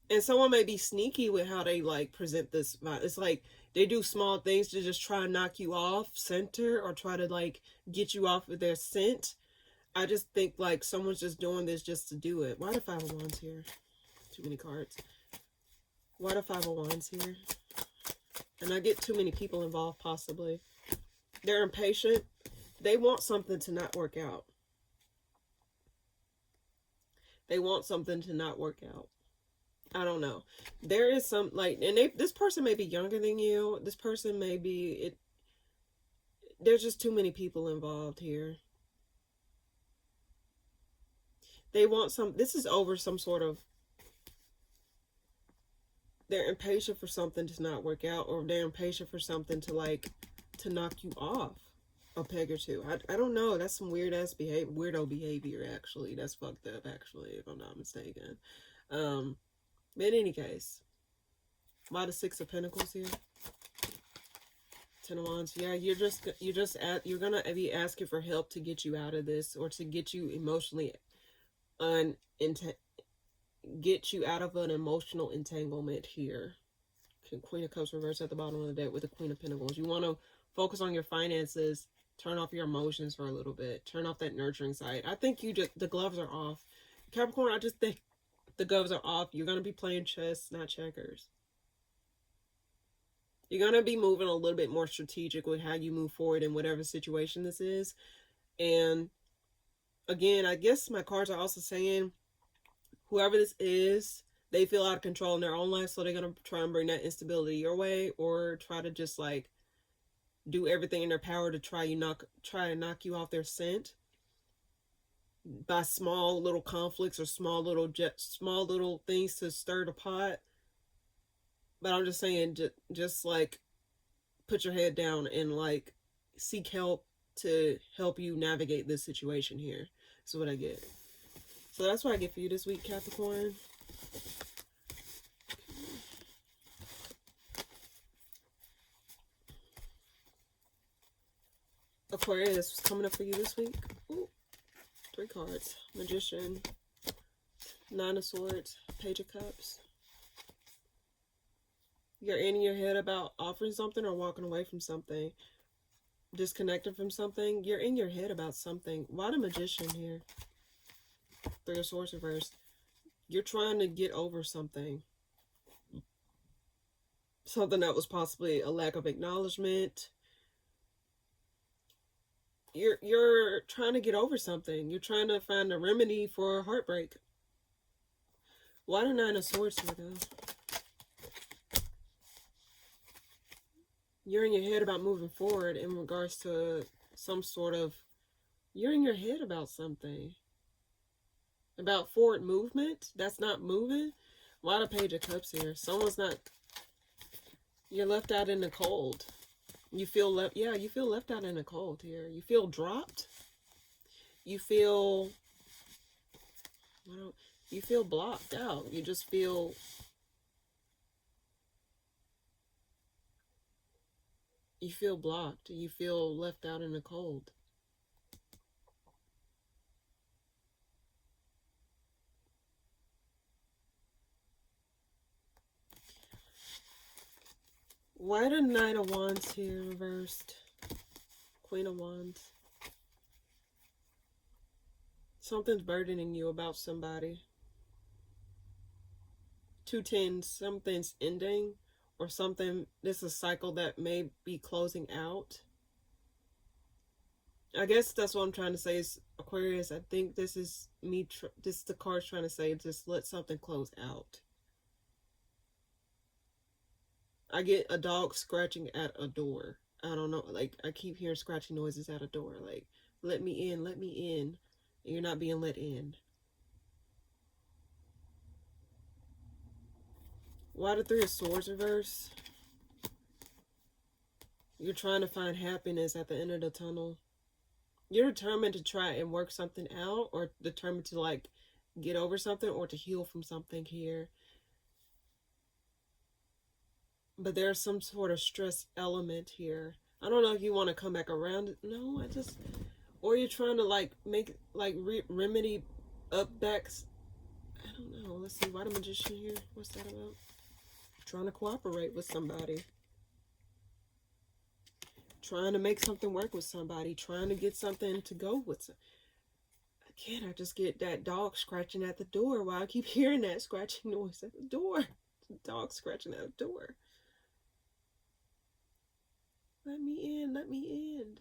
And someone may be sneaky with how they like present this. It's like they do small things to just try to knock you off center or try to like get you off of their scent. I just think like someone's just doing this just to do it. Why the Five of Wands here? Too many cards. Why the Five of Wands here? And I get too many people involved possibly. They're impatient. They want something to not work out. They want something to not work out. I don't know. There is some, like, and this person may be younger than you. This person may be, there's just too many people involved here. They want some, this is over some sort of, they're impatient for something to not work out, or they're impatient for something to, like, to knock you off a peg or two. I don't know. That's some weird-ass weirdo behavior, actually. That's fucked up, actually, if I'm not mistaken. But in any case, why the Six of Pentacles here? Ten of Wands. Yeah, you're gonna be asking for help to get you out of this, or to get you emotionally get you out of an emotional entanglement here. Queen of Cups reversed at the bottom of the deck with the Queen of Pentacles. You want to focus on your finances, turn off your emotions for a little bit, turn off that nurturing side. I think the gloves are off. Capricorn, I just think the gloves are off. You're going to be playing chess, not checkers. You're going to be moving a little bit more strategic with how you move forward in whatever situation this is. And again, I guess my cards are also saying whoever this is, they feel out of control in their own life, so they're going to try and bring that instability your way, or try to just like do everything in their power to try to knock you off their scent by small little conflicts or small little things to stir the pot. But I'm just saying, just like put your head down and like seek help to help you navigate this situation here. That's what I get. So that's what I get for you this week, Capricorn. Aquarius, what's coming up for you this week? Ooh, 3 cards. Magician, Nine of Swords, Page of Cups. You're in your head about offering something or walking away from something. Disconnected from something. You're in your head about something. Why the Magician here? 3 of Swords reversed. You're trying to get over something. Something that was possibly a lack of acknowledgement. You're trying to get over something. You're trying to find a remedy for a heartbreak. Why the Nine of Swords here, though? You're in your head about moving forward in regards to some sort of... You're in your head about something. About forward movement. That's not moving. Why the Page of Cups here? Someone's not... You're left out in the cold. You feel you feel left out in the cold here. You feel dropped. You feel, well, you feel blocked out. You just feel, you feel blocked. You feel left out in the cold. Why the Knight of Wands here reversed? Queen of Wands. Something's burdening you about somebody. 2 tens, something's ending, or something, this is a cycle that may be closing out. I guess that's what I'm trying to say is, Aquarius, I think this is me, this is the card's trying to say, just let something close out. I get a dog scratching at a door. I don't know, like, I keep hearing scratching noises at a door, like, let me in, let me in. And you're not being let in. Why the Three of Swords reverse? You're trying to find happiness at the end of the tunnel. You're determined to try and work something out, or determined to, like, get over something or to heal from something here. But there's some sort of stress element here. I don't know if you want to come back around. No, I just, or you're trying to, like, make, like, remedy up backs. I don't know. Let's see. Why the Magician here? What's that about? Trying to cooperate with somebody. Trying to make something work with somebody. Trying to get something to go with. Again, I just get that dog scratching at the door. Why I keep hearing that scratching noise at the door. The dog scratching at the door. Let me in. Let me in.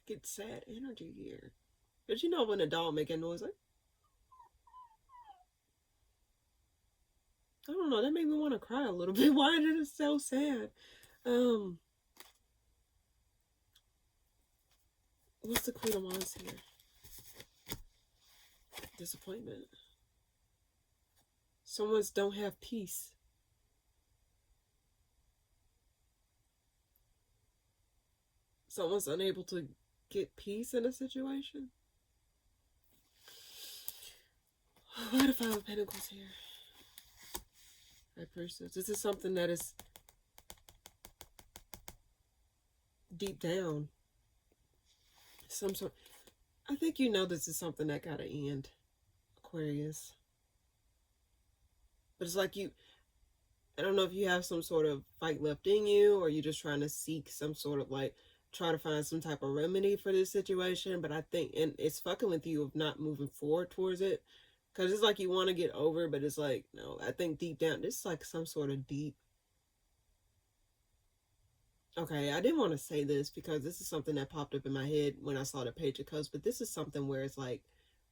Get sad energy here. But you know when a dog making noise, like, I don't know, that made me want to cry a little bit. Why did it so sad? What's the Queen of Wands here? Disappointment. Someone's don't have peace. Someone's unable to get peace in a situation. Why the Five of Pentacles here? High Priestess. This is something that is deep down. Some sort. I think you know this is something that gotta end, Aquarius. But it's like you, I don't know if you have some sort of fight left in you, or you're just trying to seek some sort of, like, try to find some type of remedy for this situation. But I think, and it's fucking with you of not moving forward towards it. Because it's like you want to get over, but it's like, no, I think deep down, this is like some sort of deep. Okay, I didn't want to say this because this is something that popped up in my head when I saw the Page of Cups, but this is something where it's like,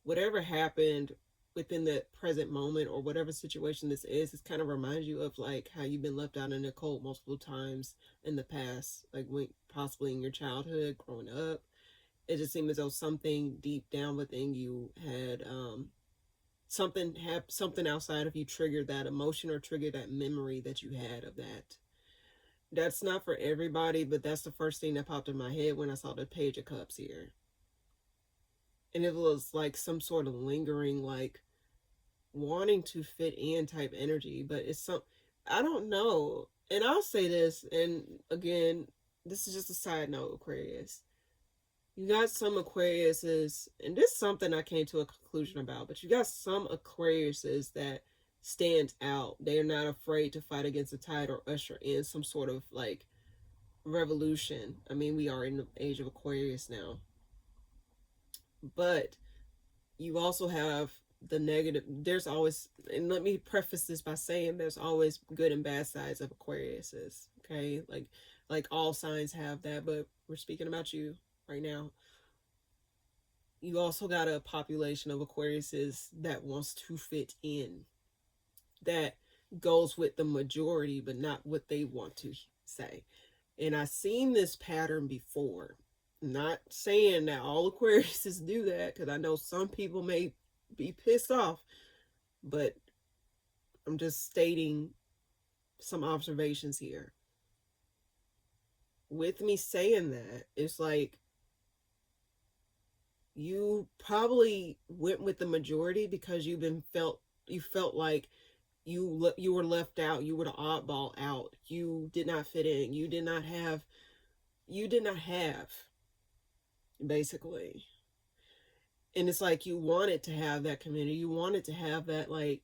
whatever happened within the present moment or whatever situation this is, it kind of reminds you of, like, how you've been left out in the cold multiple times in the past, like when, possibly in your childhood, growing up. It just seemed as though something deep down within you had, something outside of you triggered that emotion or triggered that memory that you had of that. That's not for everybody, but that's the first thing that popped in my head when I saw the Page of Cups here. And it was like some sort of lingering, like, wanting to fit in type energy. But it's some, I don't know. And I'll say this, and again, this is just a side note, Aquarius. You got some Aquariuses, and this is something I came to a conclusion about, but you got some Aquariuses that stand out. They're not afraid to fight against the tide or usher in some sort of, like, revolution. I mean, we are in the age of Aquarius now. But you also have the negative. There's always, and let me preface this by saying there's always good and bad sides of Aquariuses. Okay? Like all signs have that, but we're speaking about you right now. You also got a population of Aquariuses that wants to fit in, that goes with the majority but not what they want to say. And I've seen this pattern before. Not saying that all Aquariuses do that, because I know some people may be pissed off, but I'm just stating some observations here. With me saying that, it's like you probably went with the majority because you felt like you were left out, you were the oddball out, you did not fit in, you did not have basically. And it's like you wanted to have that community, you wanted to have that like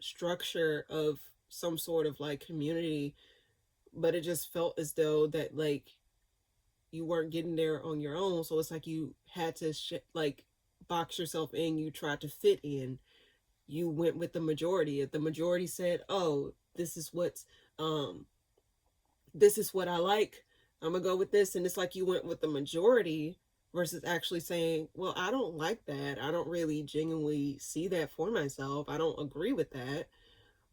structure of some sort of like community, but it just felt as though that like you weren't getting there on your own. So it's like you had to like box yourself in, you tried to fit in, you went with the majority. If the majority said, oh, this is what I like, I'm gonna go with this. And it's like you went with the majority versus actually saying, well, I don't like that, I don't really genuinely see that for myself, I don't agree with that.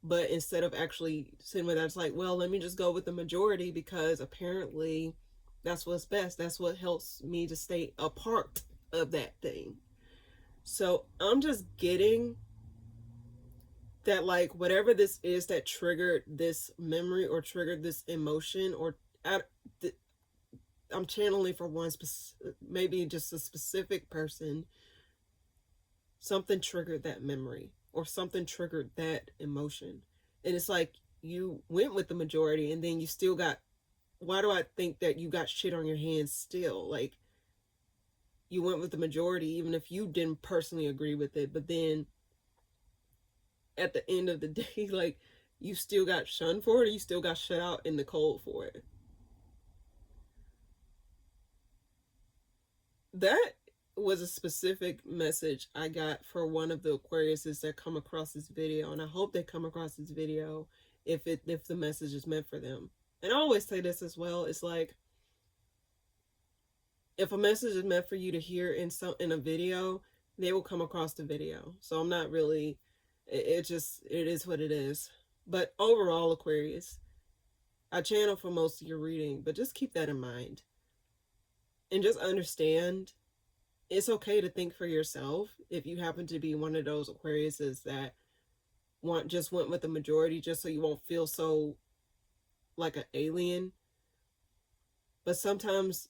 But instead of actually sitting with that, it's like, well, let me just go with the majority because apparently that's what's best, that's what helps me to stay a part of that thing. So I'm just getting that like whatever this is that triggered this memory or triggered this emotion, or I'm channeling for one maybe just a specific person, something triggered that memory or something triggered that emotion. And it's like you went with the majority and then you still got, why do I think that you got shit on your hands still? Like you went with the majority even if you didn't personally agree with it, but then at the end of the day, like you still got shunned for it, or you still got shut out in the cold for it. That was a specific message I got for one of the Aquariuses that come across this video, and I hope they come across this video if the message is meant for them. And I always say this as well, it's like if a message is meant for you to hear in a video, they will come across the video. So I'm not really, it is what it is. But overall, Aquarius, I channel for most of your reading, but just keep that in mind. And just understand, it's okay to think for yourself if you happen to be one of those Aquariuses that just went with the majority just so you won't feel so like an alien. But sometimes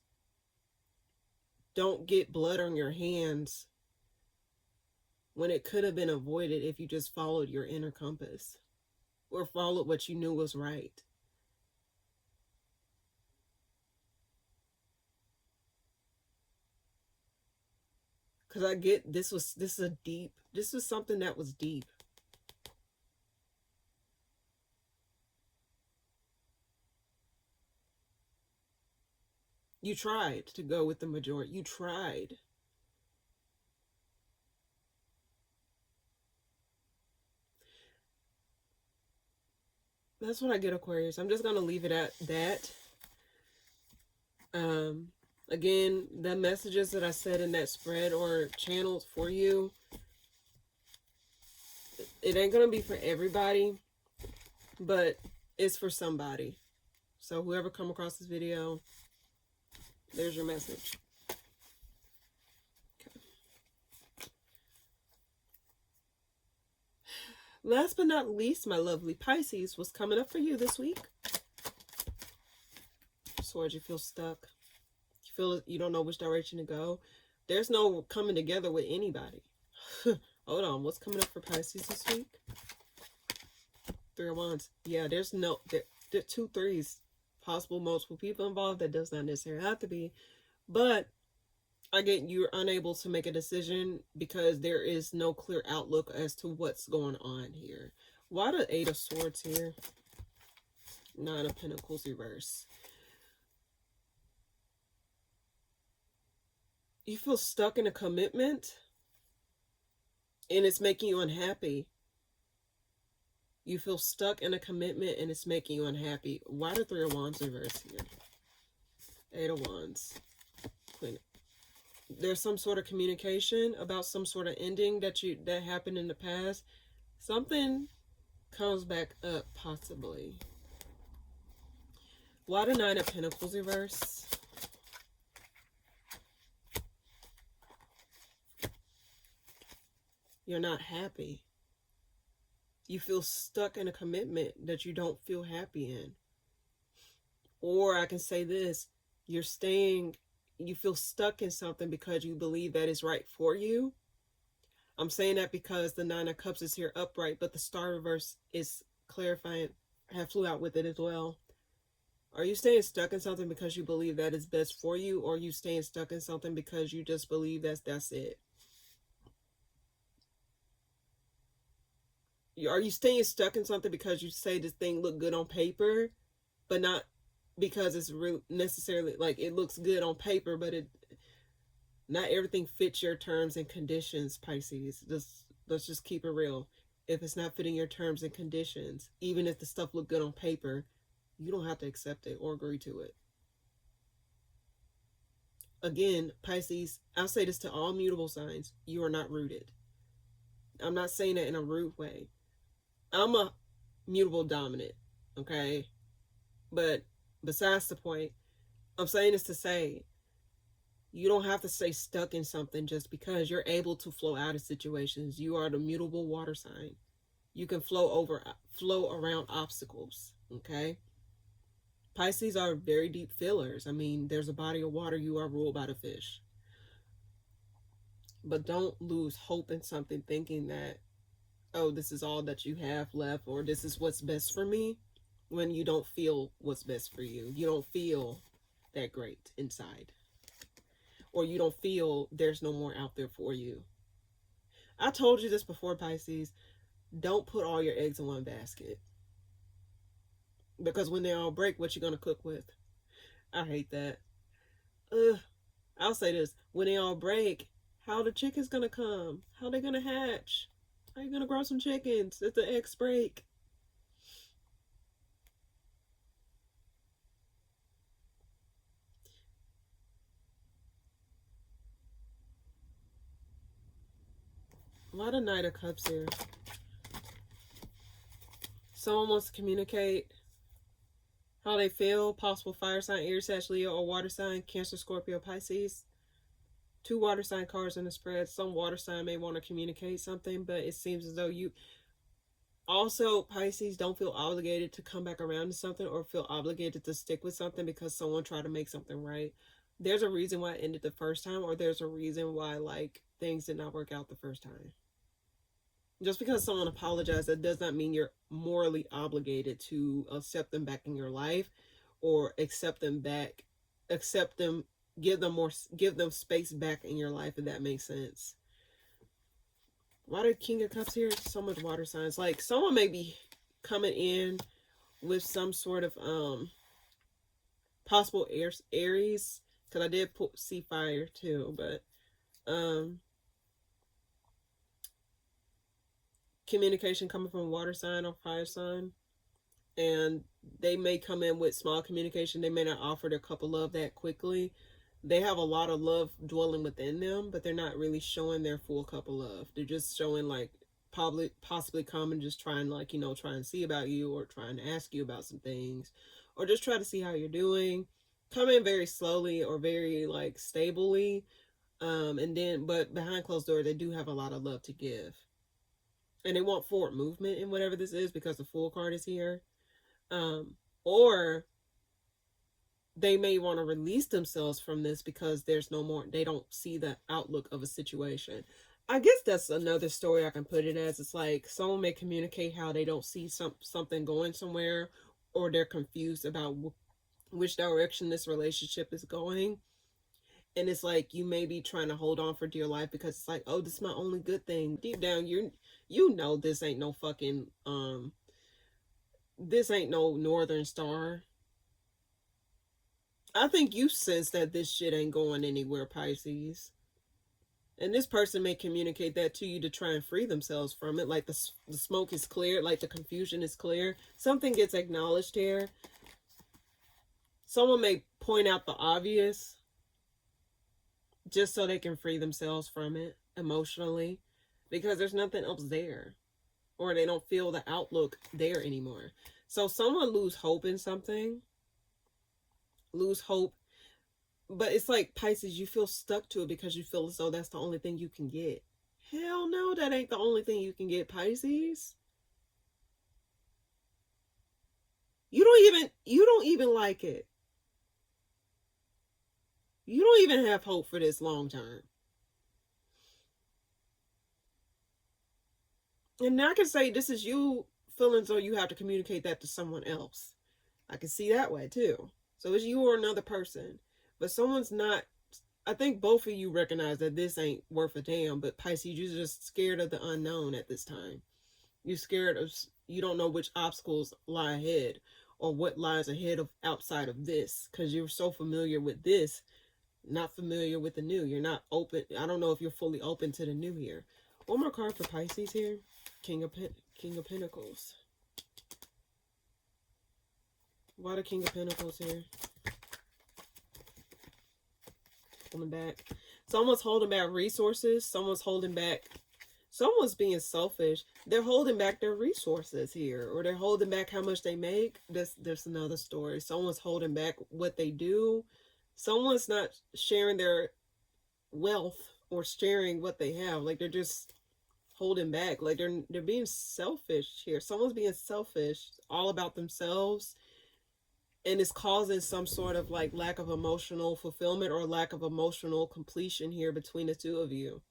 don't get blood on your hands when it could have been avoided if you just followed your inner compass or followed what you knew was right. Because I get this was something that was deep. You tried to go with the majority. You tried. That's what I get, Aquarius. I'm just going to leave it at that. Again, the messages that I said in that spread or channeled for you, it ain't going to be for everybody, but it's for somebody. So whoever come across this video, there's your message. Okay. Last but not least, my lovely Pisces, what's coming up for you this week? Swords, you feel stuck. You feel you don't know which direction to go. There's no coming together with anybody. Hold on, what's coming up for Pisces this week? Three of Wands. Yeah, there are 2 3s. Possible multiple people involved. That does not necessarily have to be. But I get you're unable to make a decision because there is no clear outlook as to what's going on here. Why the 8 of Swords here? 9 of Pentacles reverse. You feel stuck in a commitment and it's making you unhappy. You feel stuck in a commitment and it's making you unhappy. Why the 3 of Wands reverse here? 8 of Wands. Queen. There's some sort of communication about some sort of ending that happened in the past. Something comes back up, possibly. Why the 9 of Pentacles reverse? You're not happy. You feel stuck in a commitment that you don't feel happy in. Or I can say this, you feel stuck in something because you believe that is right for you. I'm saying that because the Nine of Cups is here upright, but the Star reverse is clarifying, have flew out with it as well. Are you staying stuck in something because you believe that is best for you, or are you staying stuck in something because you just believe that's it? Are you staying stuck in something because you say this thing look good on paper, but not because it's necessarily like it looks good on paper, but not everything fits your terms and conditions, Pisces. Let's just keep it real. If it's not fitting your terms and conditions, even if the stuff look good on paper, you don't have to accept it or agree to it. Again, Pisces, I'll say this to all mutable signs, you are not rooted. I'm not saying that in a rude way. I'm a mutable dominant, okay? But besides the point, I'm saying this to say you don't have to stay stuck in something just because you're able to flow out of situations. You are the mutable water sign. You can flow around obstacles, okay? Pisces are very deep feelers. I mean, there's a body of water, you are ruled by the fish. But don't lose hope in something thinking that, oh, this is all that you have left, or this is what's best for me, when you don't feel what's best for you. You don't feel that great inside. Or you don't feel there's no more out there for you. I told you this before, Pisces. Don't put all your eggs in one basket. Because when they all break, what you gonna cook with? I hate that. I'll say this. When they all break, how the chicken's gonna come? How they gonna hatch? How you gonna grow some chickens if the eggs break? Why the Knight of Cups here? Someone wants to communicate how they feel. Possible fire sign, Aries, Sag, Leo, or water sign, Cancer, Scorpio, Pisces. 2 water sign cards in the spread. Some water sign may want to communicate something, but it seems as though you also, Pisces, don't feel obligated to come back around to something or feel obligated to stick with something because someone tried to make something right. There's a reason why it ended the first time, or there's a reason why like things did not work out the first time. Just because someone apologized, that does not mean you're morally obligated to accept them back in your life or accept them, give them space back in your life, if that makes sense. Why the King of Cups here? So much water signs. Like someone may be coming in with some sort of possible Aries, because I did see fire too, but communication coming from water sign or fire sign, and they may come in with small communication. They may not offer their cup of love that quickly. They have a lot of love dwelling within them, but they're not really showing their full cup of love. They're just showing like possibly come and just trying like, try and see about you, or trying to ask you about some things, or just try to see how you're doing. Come in very slowly or very like stably, and then but behind closed doors they do have a lot of love to give. And they want forward movement in whatever this is because the Fool card is here. Or they may want to release themselves from this because there's no more, they don't see the outlook of a situation. I guess that's another story I can put it as. It's like someone may communicate how they don't see something going somewhere, or they're confused about which direction this relationship is going. And it's like you may be trying to hold on for dear life because it's like, oh, this is my only good thing. Deep down, you know this ain't no fucking this ain't no Northern Star. I think you sense that this shit ain't going anywhere, Pisces. And this person may communicate that to you to try and free themselves from it. Like the smoke is clear, like the confusion is clear. Something gets acknowledged here. Someone may point out the obvious just so they can free themselves from it emotionally, because there's nothing else there, or they don't feel the outlook there anymore. So someone lose hope in something, but it's like, Pisces, you feel stuck to it because you feel as though that's the only thing you can get. Hell no, that ain't the only thing you can get, Pisces. You don't even like it. You don't even have hope for this long term. And now I can say this is you feeling as though you have to communicate that to someone else. I can see that way too. So it's you or another person. But someone's not, I think both of you recognize that this ain't worth a damn, but Pisces, you're just scared of the unknown at this time. You're scared of, you don't know which obstacles lie ahead or what lies ahead of outside of this, because you're so familiar with this, not familiar with the new. You're not open. I don't know if you're fully open to the new here. One more card for Pisces here. King of Pentacles. Why the King of Pentacles here? Holding back. Someone's holding back resources. Someone's holding back. Someone's being selfish. They're holding back their resources here. Or they're holding back how much they make. There's another story. Someone's holding back what they do. Someone's not sharing their wealth or sharing what they have. Like they're just holding back. Like they're being selfish here. Someone's being selfish, all about themselves. And it's causing some sort of like lack of emotional fulfillment or lack of emotional completion here between the two of you.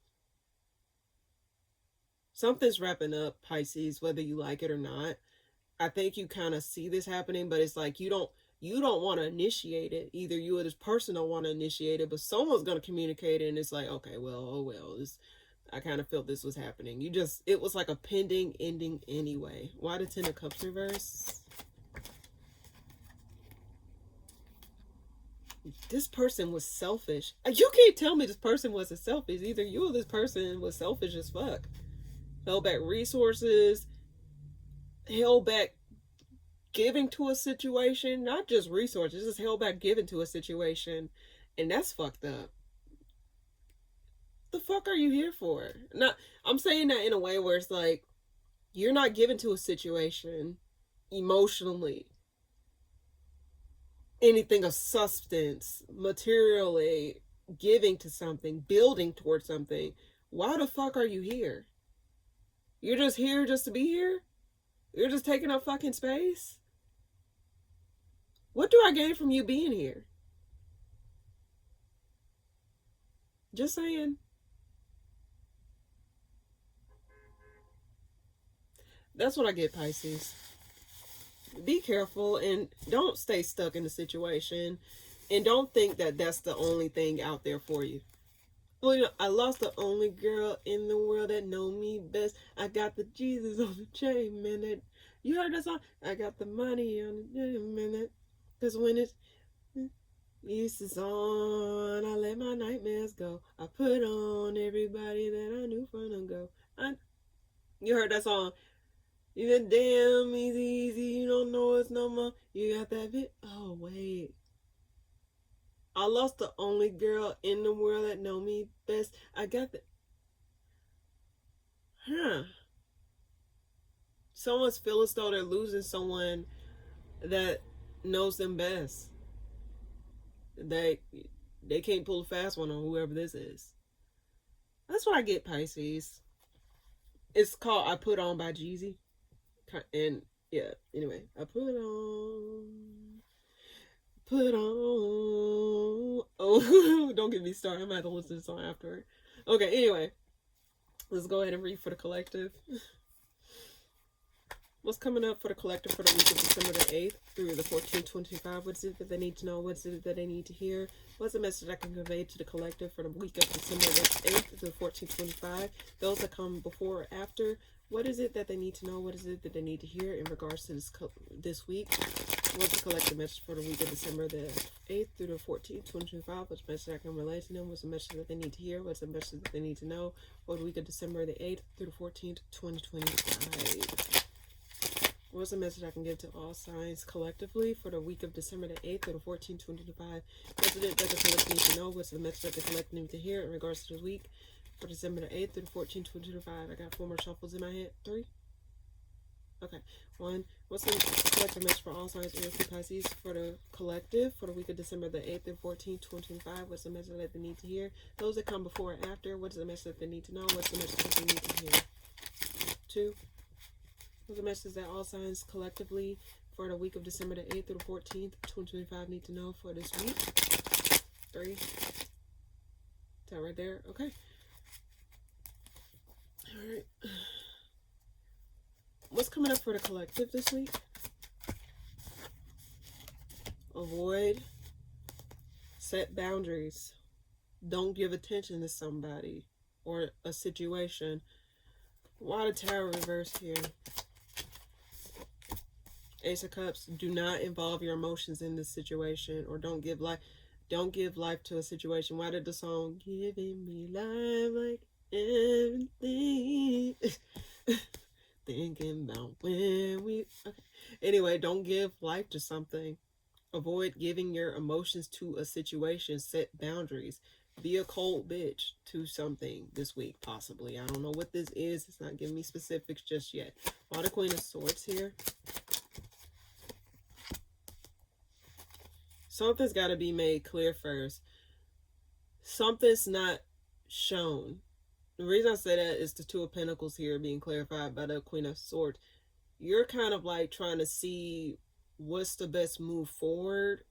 Something's wrapping up, Pisces, whether you like it or not. I think you kind of see this happening, but it's like you don't want to initiate it. Either you or this person don't want to initiate it, but someone's going to communicate it, and it's like, okay, well, oh well. I kind of felt this was happening. It was like a pending ending anyway. Why the Ten of Cups reverse? This person was selfish. You can't tell me this person wasn't selfish. Either you or this person was selfish as fuck. Held back resources. Held back giving to a situation. Not just resources. Just held back giving to a situation. And that's fucked up. The fuck are you here for? Not, I'm saying that in a way where it's like, you're not giving to a situation emotionally. Anything of substance, materially, giving to something, building towards something. Why the fuck are you here? You're just here just to be here? You're just taking up fucking space? What do I gain from you being here? Just saying. That's what I get, Pisces. Be careful and don't stay stuck in the situation, and don't think that that's the only thing out there for you. Well, you know, I lost the only girl in the world that know me best. I got the Jesus on the chain, man. You heard that song? I got the money on the chain, man. Because when it's is on, I let my nightmares go. I put on everybody that I knew from the go. You heard that song? You said, damn, easy, you don't know it's no more. You got that bit? Oh, wait. I lost the only girl in the world that know me best. I got that. Huh. Someone's feel as though they're losing someone that knows them best. They can't pull a fast one on whoever this is. That's what I get, Pisces. It's called I Put On by Jeezy. And yeah, anyway, I put on. Oh, don't get me started. I'm gonna have to listen to this song afterward. Okay, anyway, let's go ahead and read for the collective. What's coming up for the collective for the week of December the 8th through the 14th, 25? What is it that they need to know? What is it that they need to hear? What's the message I can convey to the collective for the week of December the 8th through the 14th, 25? Those that come before or after. What is it that they need to know? What is it that they need to hear in regards to this week? What's the collective message for the week of December the 8th through the 14th, 2025? What's the message I can relate to them? What's the message that they need to hear? What's the message that they need to know for the week of December the 8th through the 14th, 2025? What's the message I can give to all signs collectively for the week of December the 8th through the 14th, 2025? What's it that the collective needs to know? What's the message that the collective needs to hear in regards to the week for December the 8th through the 14th, 2025? I got 4 more shuffles in my head. 3? Okay. 1. What's the collective message for all signs, Aries and Pisces for the collective for the week of December the 8th and 14th, 2025? What's the message that they need to hear? Those that come before and after, what's the message that they need to know? What's the message that they need to hear? 2. What's the message that all signs collectively for the week of December the 8th through the 14th, 2025 need to know for this week? 3. Is that right there? Okay. All right. What's coming up for the collective this week? Avoid. Set boundaries. Don't give attention to somebody or a situation. Why the Tower reversed here? Ace of Cups. Do not involve your emotions in this situation, or don't give life to a situation. Why did the song "Giving Me Life Like Everything"? Thinking about when we. Okay. Anyway, don't give life to something. Avoid giving your emotions to a situation. Set boundaries. Be a cold bitch to something this week, possibly. I don't know what this is. It's not giving me specifics just yet. Why the Queen of Swords here? Something's got to be made clear first. Something's not shown. The reason I say that is the Two of Pentacles here being clarified by the Queen of Swords. You're kind of like trying to see what's the best move forward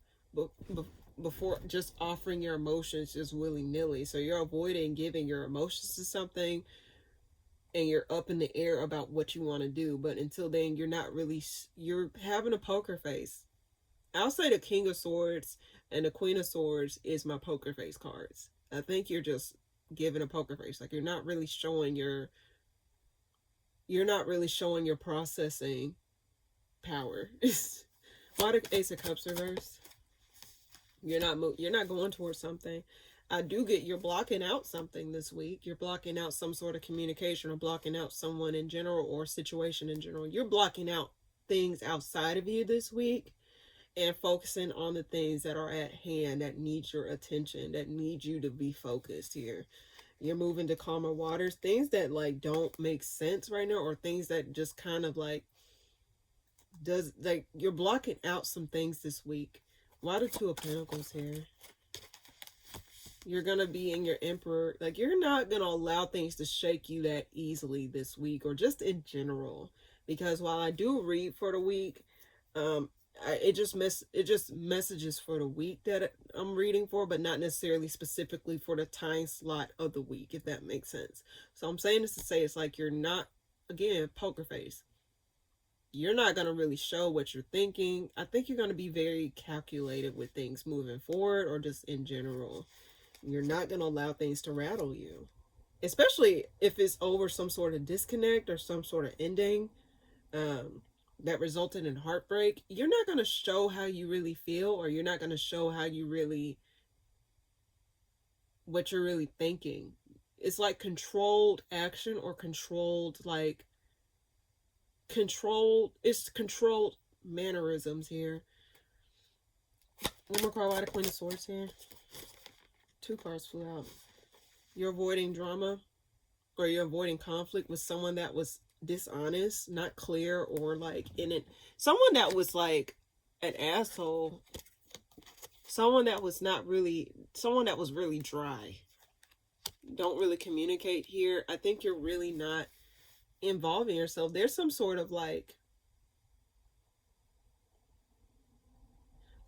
before just offering your emotions just willy-nilly. So you're avoiding giving your emotions to something, and you're up in the air about what you want to do. But until then, you're having a poker face. I'll say the King of Swords and the Queen of Swords is my poker face cards. I think you're just giving a poker face. Like you're not really showing your processing power. Why the Ace of Cups reversed? You're not going towards something. I do get you're blocking out something this week. You're blocking out some sort of communication, or blocking out someone in general, or situation in general. You're blocking out things outside of you this week and focusing on the things that are at hand, that need your attention, that need you to be focused here. You're moving to calmer waters. Things that like don't make sense right now, or things that just kind of like you're blocking out some things this week. Why the Two of Pentacles here? You're going to be in your Emperor. Like, you're not going to allow things to shake you that easily this week, or just in general. Because while I do read for the week, it just messages for the week that I'm reading for, but not necessarily specifically for the time slot of the week, if that makes sense. So I'm saying this to say it's like you're not, again, poker face. You're not going to really show what you're thinking. I think you're going to be very calculated with things moving forward, or just in general. You're not going to allow things to rattle you, especially if it's over some sort of disconnect or some sort of ending that resulted in heartbreak. You're not going to show how you really feel, or you're not going to show what you're really thinking. It's like controlled action, or controlled mannerisms here. One more card. Why the Queen of Swords here? 2 cards flew out. You're avoiding drama, or you're avoiding conflict with someone that was dishonest, not clear, or like in it. Someone that was like an asshole. Someone that was really dry. Don't really communicate here. I think you're really not involving yourself. There's some sort of like,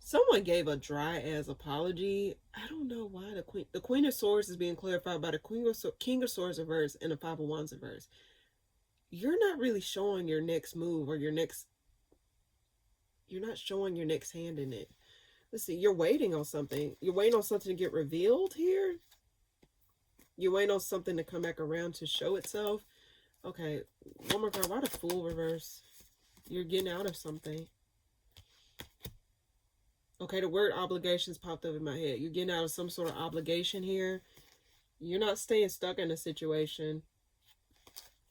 someone gave a dry ass apology. I don't know why the Queen of Swords is being clarified by the King of Swords reverse and the Five of Wands reverse. You're not really showing your next move, or you're not showing your next hand in it. Let's see, you're waiting on something. You're waiting on something to get revealed here. You're waiting on something to come back around to show itself. Okay, one more card. Why the Fool reverse? You're getting out of something. Okay, the word obligations popped up in my head. You're getting out of some sort of obligation here. You're not staying stuck in a situation.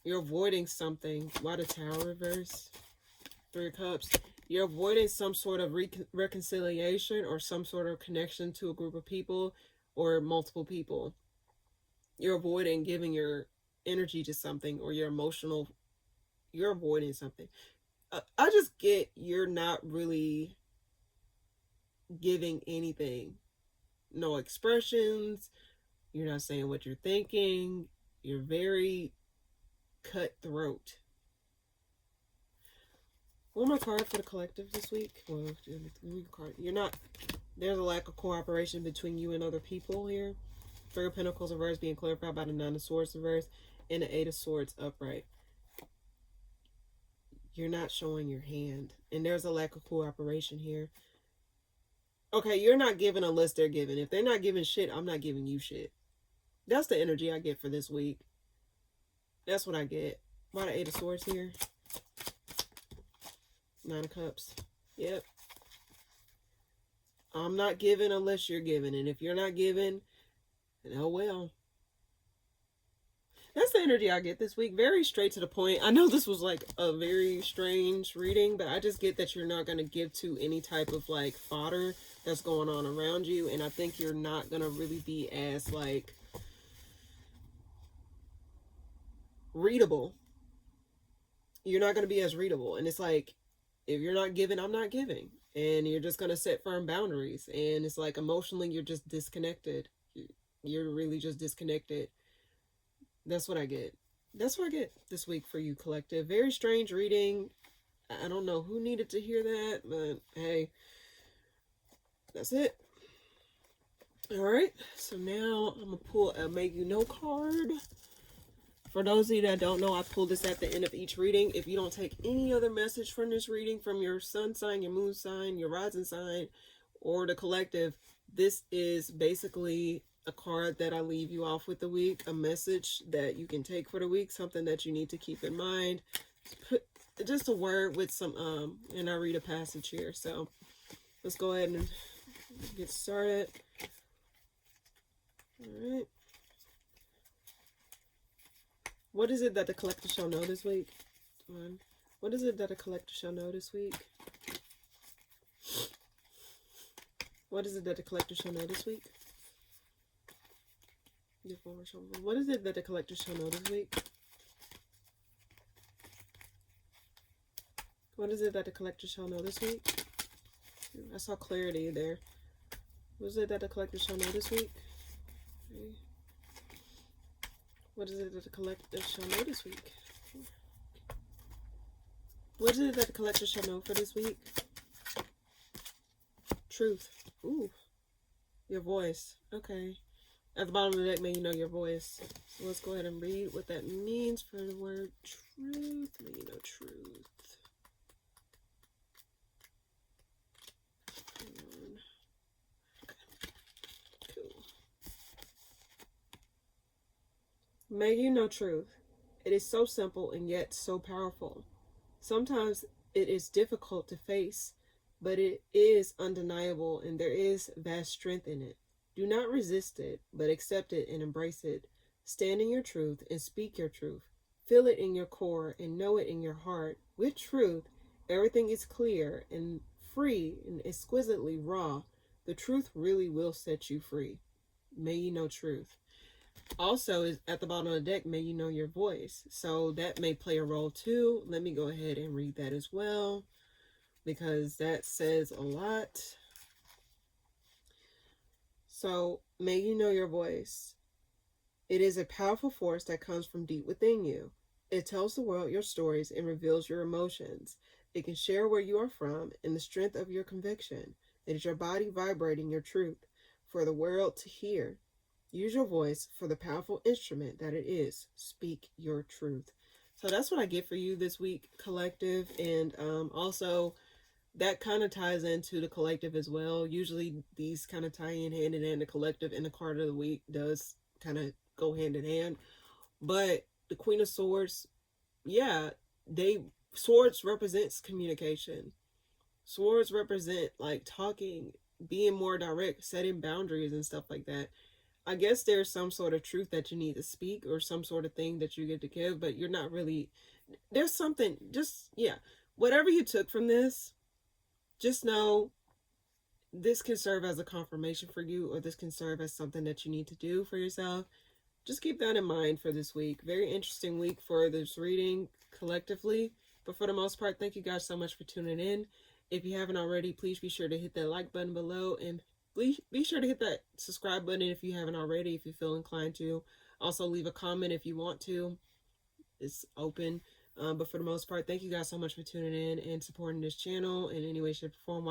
You're avoiding something. Why the Tower reverse? 3 of Cups. You're avoiding some sort of reconciliation, or some sort of connection to a group of people, or multiple people. You're avoiding giving your energy to something, or you're avoiding something. I just get you're not really giving anything. No expressions. You're not saying what you're thinking. You're very cutthroat. One more card for the collective this week. Well, you're not, there's a lack of cooperation between you and other people here. Three of Pentacles reverse being clarified by the Nine of Swords reverse and the Eight of Swords upright. You're not showing your hand. And there's a lack of cooperation here. Okay, you're not giving unless they're giving. If they're not giving shit, I'm not giving you shit. That's the energy I get for this week. That's what I get. Why the Eight of Swords here? Nine of Cups. Yep. I'm not giving unless you're giving. And if you're not giving, then oh well. That's the energy I get this week. Very straight to the point. I know this was like a very strange reading, but I just get that you're not going to give to any type of like fodder that's going on around you. And I think you're not going to really be as like readable. You're not going to be as readable. And it's like, if you're not giving, I'm not giving. And you're just going to set firm boundaries. And it's like emotionally, you're just disconnected. You're really just disconnected. That's what I get. That's what I get this week for you, collective. Very strange reading. I don't know who needed to hear that, but hey, that's it. All right. So now I'm going to pull a Make You Know card. For those of you that don't know, I pull this at the end of each reading. If you don't take any other message from this reading, from your sun sign, your moon sign, your rising sign, or the collective, this is basically a card that I leave you off with the week, a message that you can take for the week, something that you need to keep in mind. Just a word with some, and I read a passage here. So let's go ahead and get started. All right. What is it that the collector shall know this week? What is it that the collector shall know this week? What is it that the collector shall know this week? What is it that the collector shall know this week? What is it that the collector shall know this week? I saw clarity there. What is it that the collector shall know this week? Okay. What is it that the collector shall know this week? What is it that the collector shall know for this week? Truth. Ooh. Your voice. Okay. At the bottom of the deck, may you know your voice. So let's go ahead and read what that means for the word truth. May you know truth. May you know truth. It is so simple and yet so powerful. Sometimes it is difficult to face, but it is undeniable and there is vast strength in it. Do not resist it, but accept it and embrace it. Stand in your truth and speak your truth. Feel it in your core and know it in your heart. With truth, everything is clear and free and exquisitely raw. The truth really will set you free. May you know truth. Also, is at the bottom of the deck, may you know your voice. So that may play a role too. Let me go ahead and read that as well, because that says a lot. So, may you know your voice. It is a powerful force that comes from deep within you. It tells the world your stories and reveals your emotions. It can share where you are from and the strength of your conviction. It is your body vibrating your truth for the world to hear. Use your voice for the powerful instrument that it is. Speak your truth. So that's what I get for you this week, collective. And also, that kind of ties into the collective as well. Usually these kind of tie in hand in hand. The collective and the card of the week does kind of go hand in hand. But the Queen of Swords, yeah, swords represents communication. Swords represent like talking, being more direct, setting boundaries and stuff like that. I guess there's some sort of truth that you need to speak or some sort of thing that you get to give, but you're not really, there's something, just, yeah, whatever you took from this, just know this can serve as a confirmation for you, or this can serve as something that you need to do for yourself. Just keep that in mind for this week. Very interesting week for this reading collectively. But for the most part, thank you guys so much for tuning in. If you haven't already, please be sure to hit that like button below. And please be sure to hit that subscribe button if you haven't already, if you feel inclined to. Also, leave a comment if you want to. It's open. But for the most part, thank you guys so much for tuning in and supporting this channel in any way, shape, or form.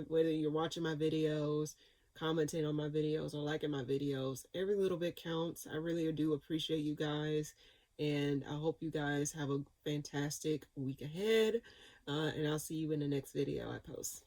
Whether you're watching my videos, commenting on my videos, or liking my videos. Every little bit counts. I really do appreciate you guys. And I hope you guys have a fantastic week ahead. And I'll see you in the next video I post.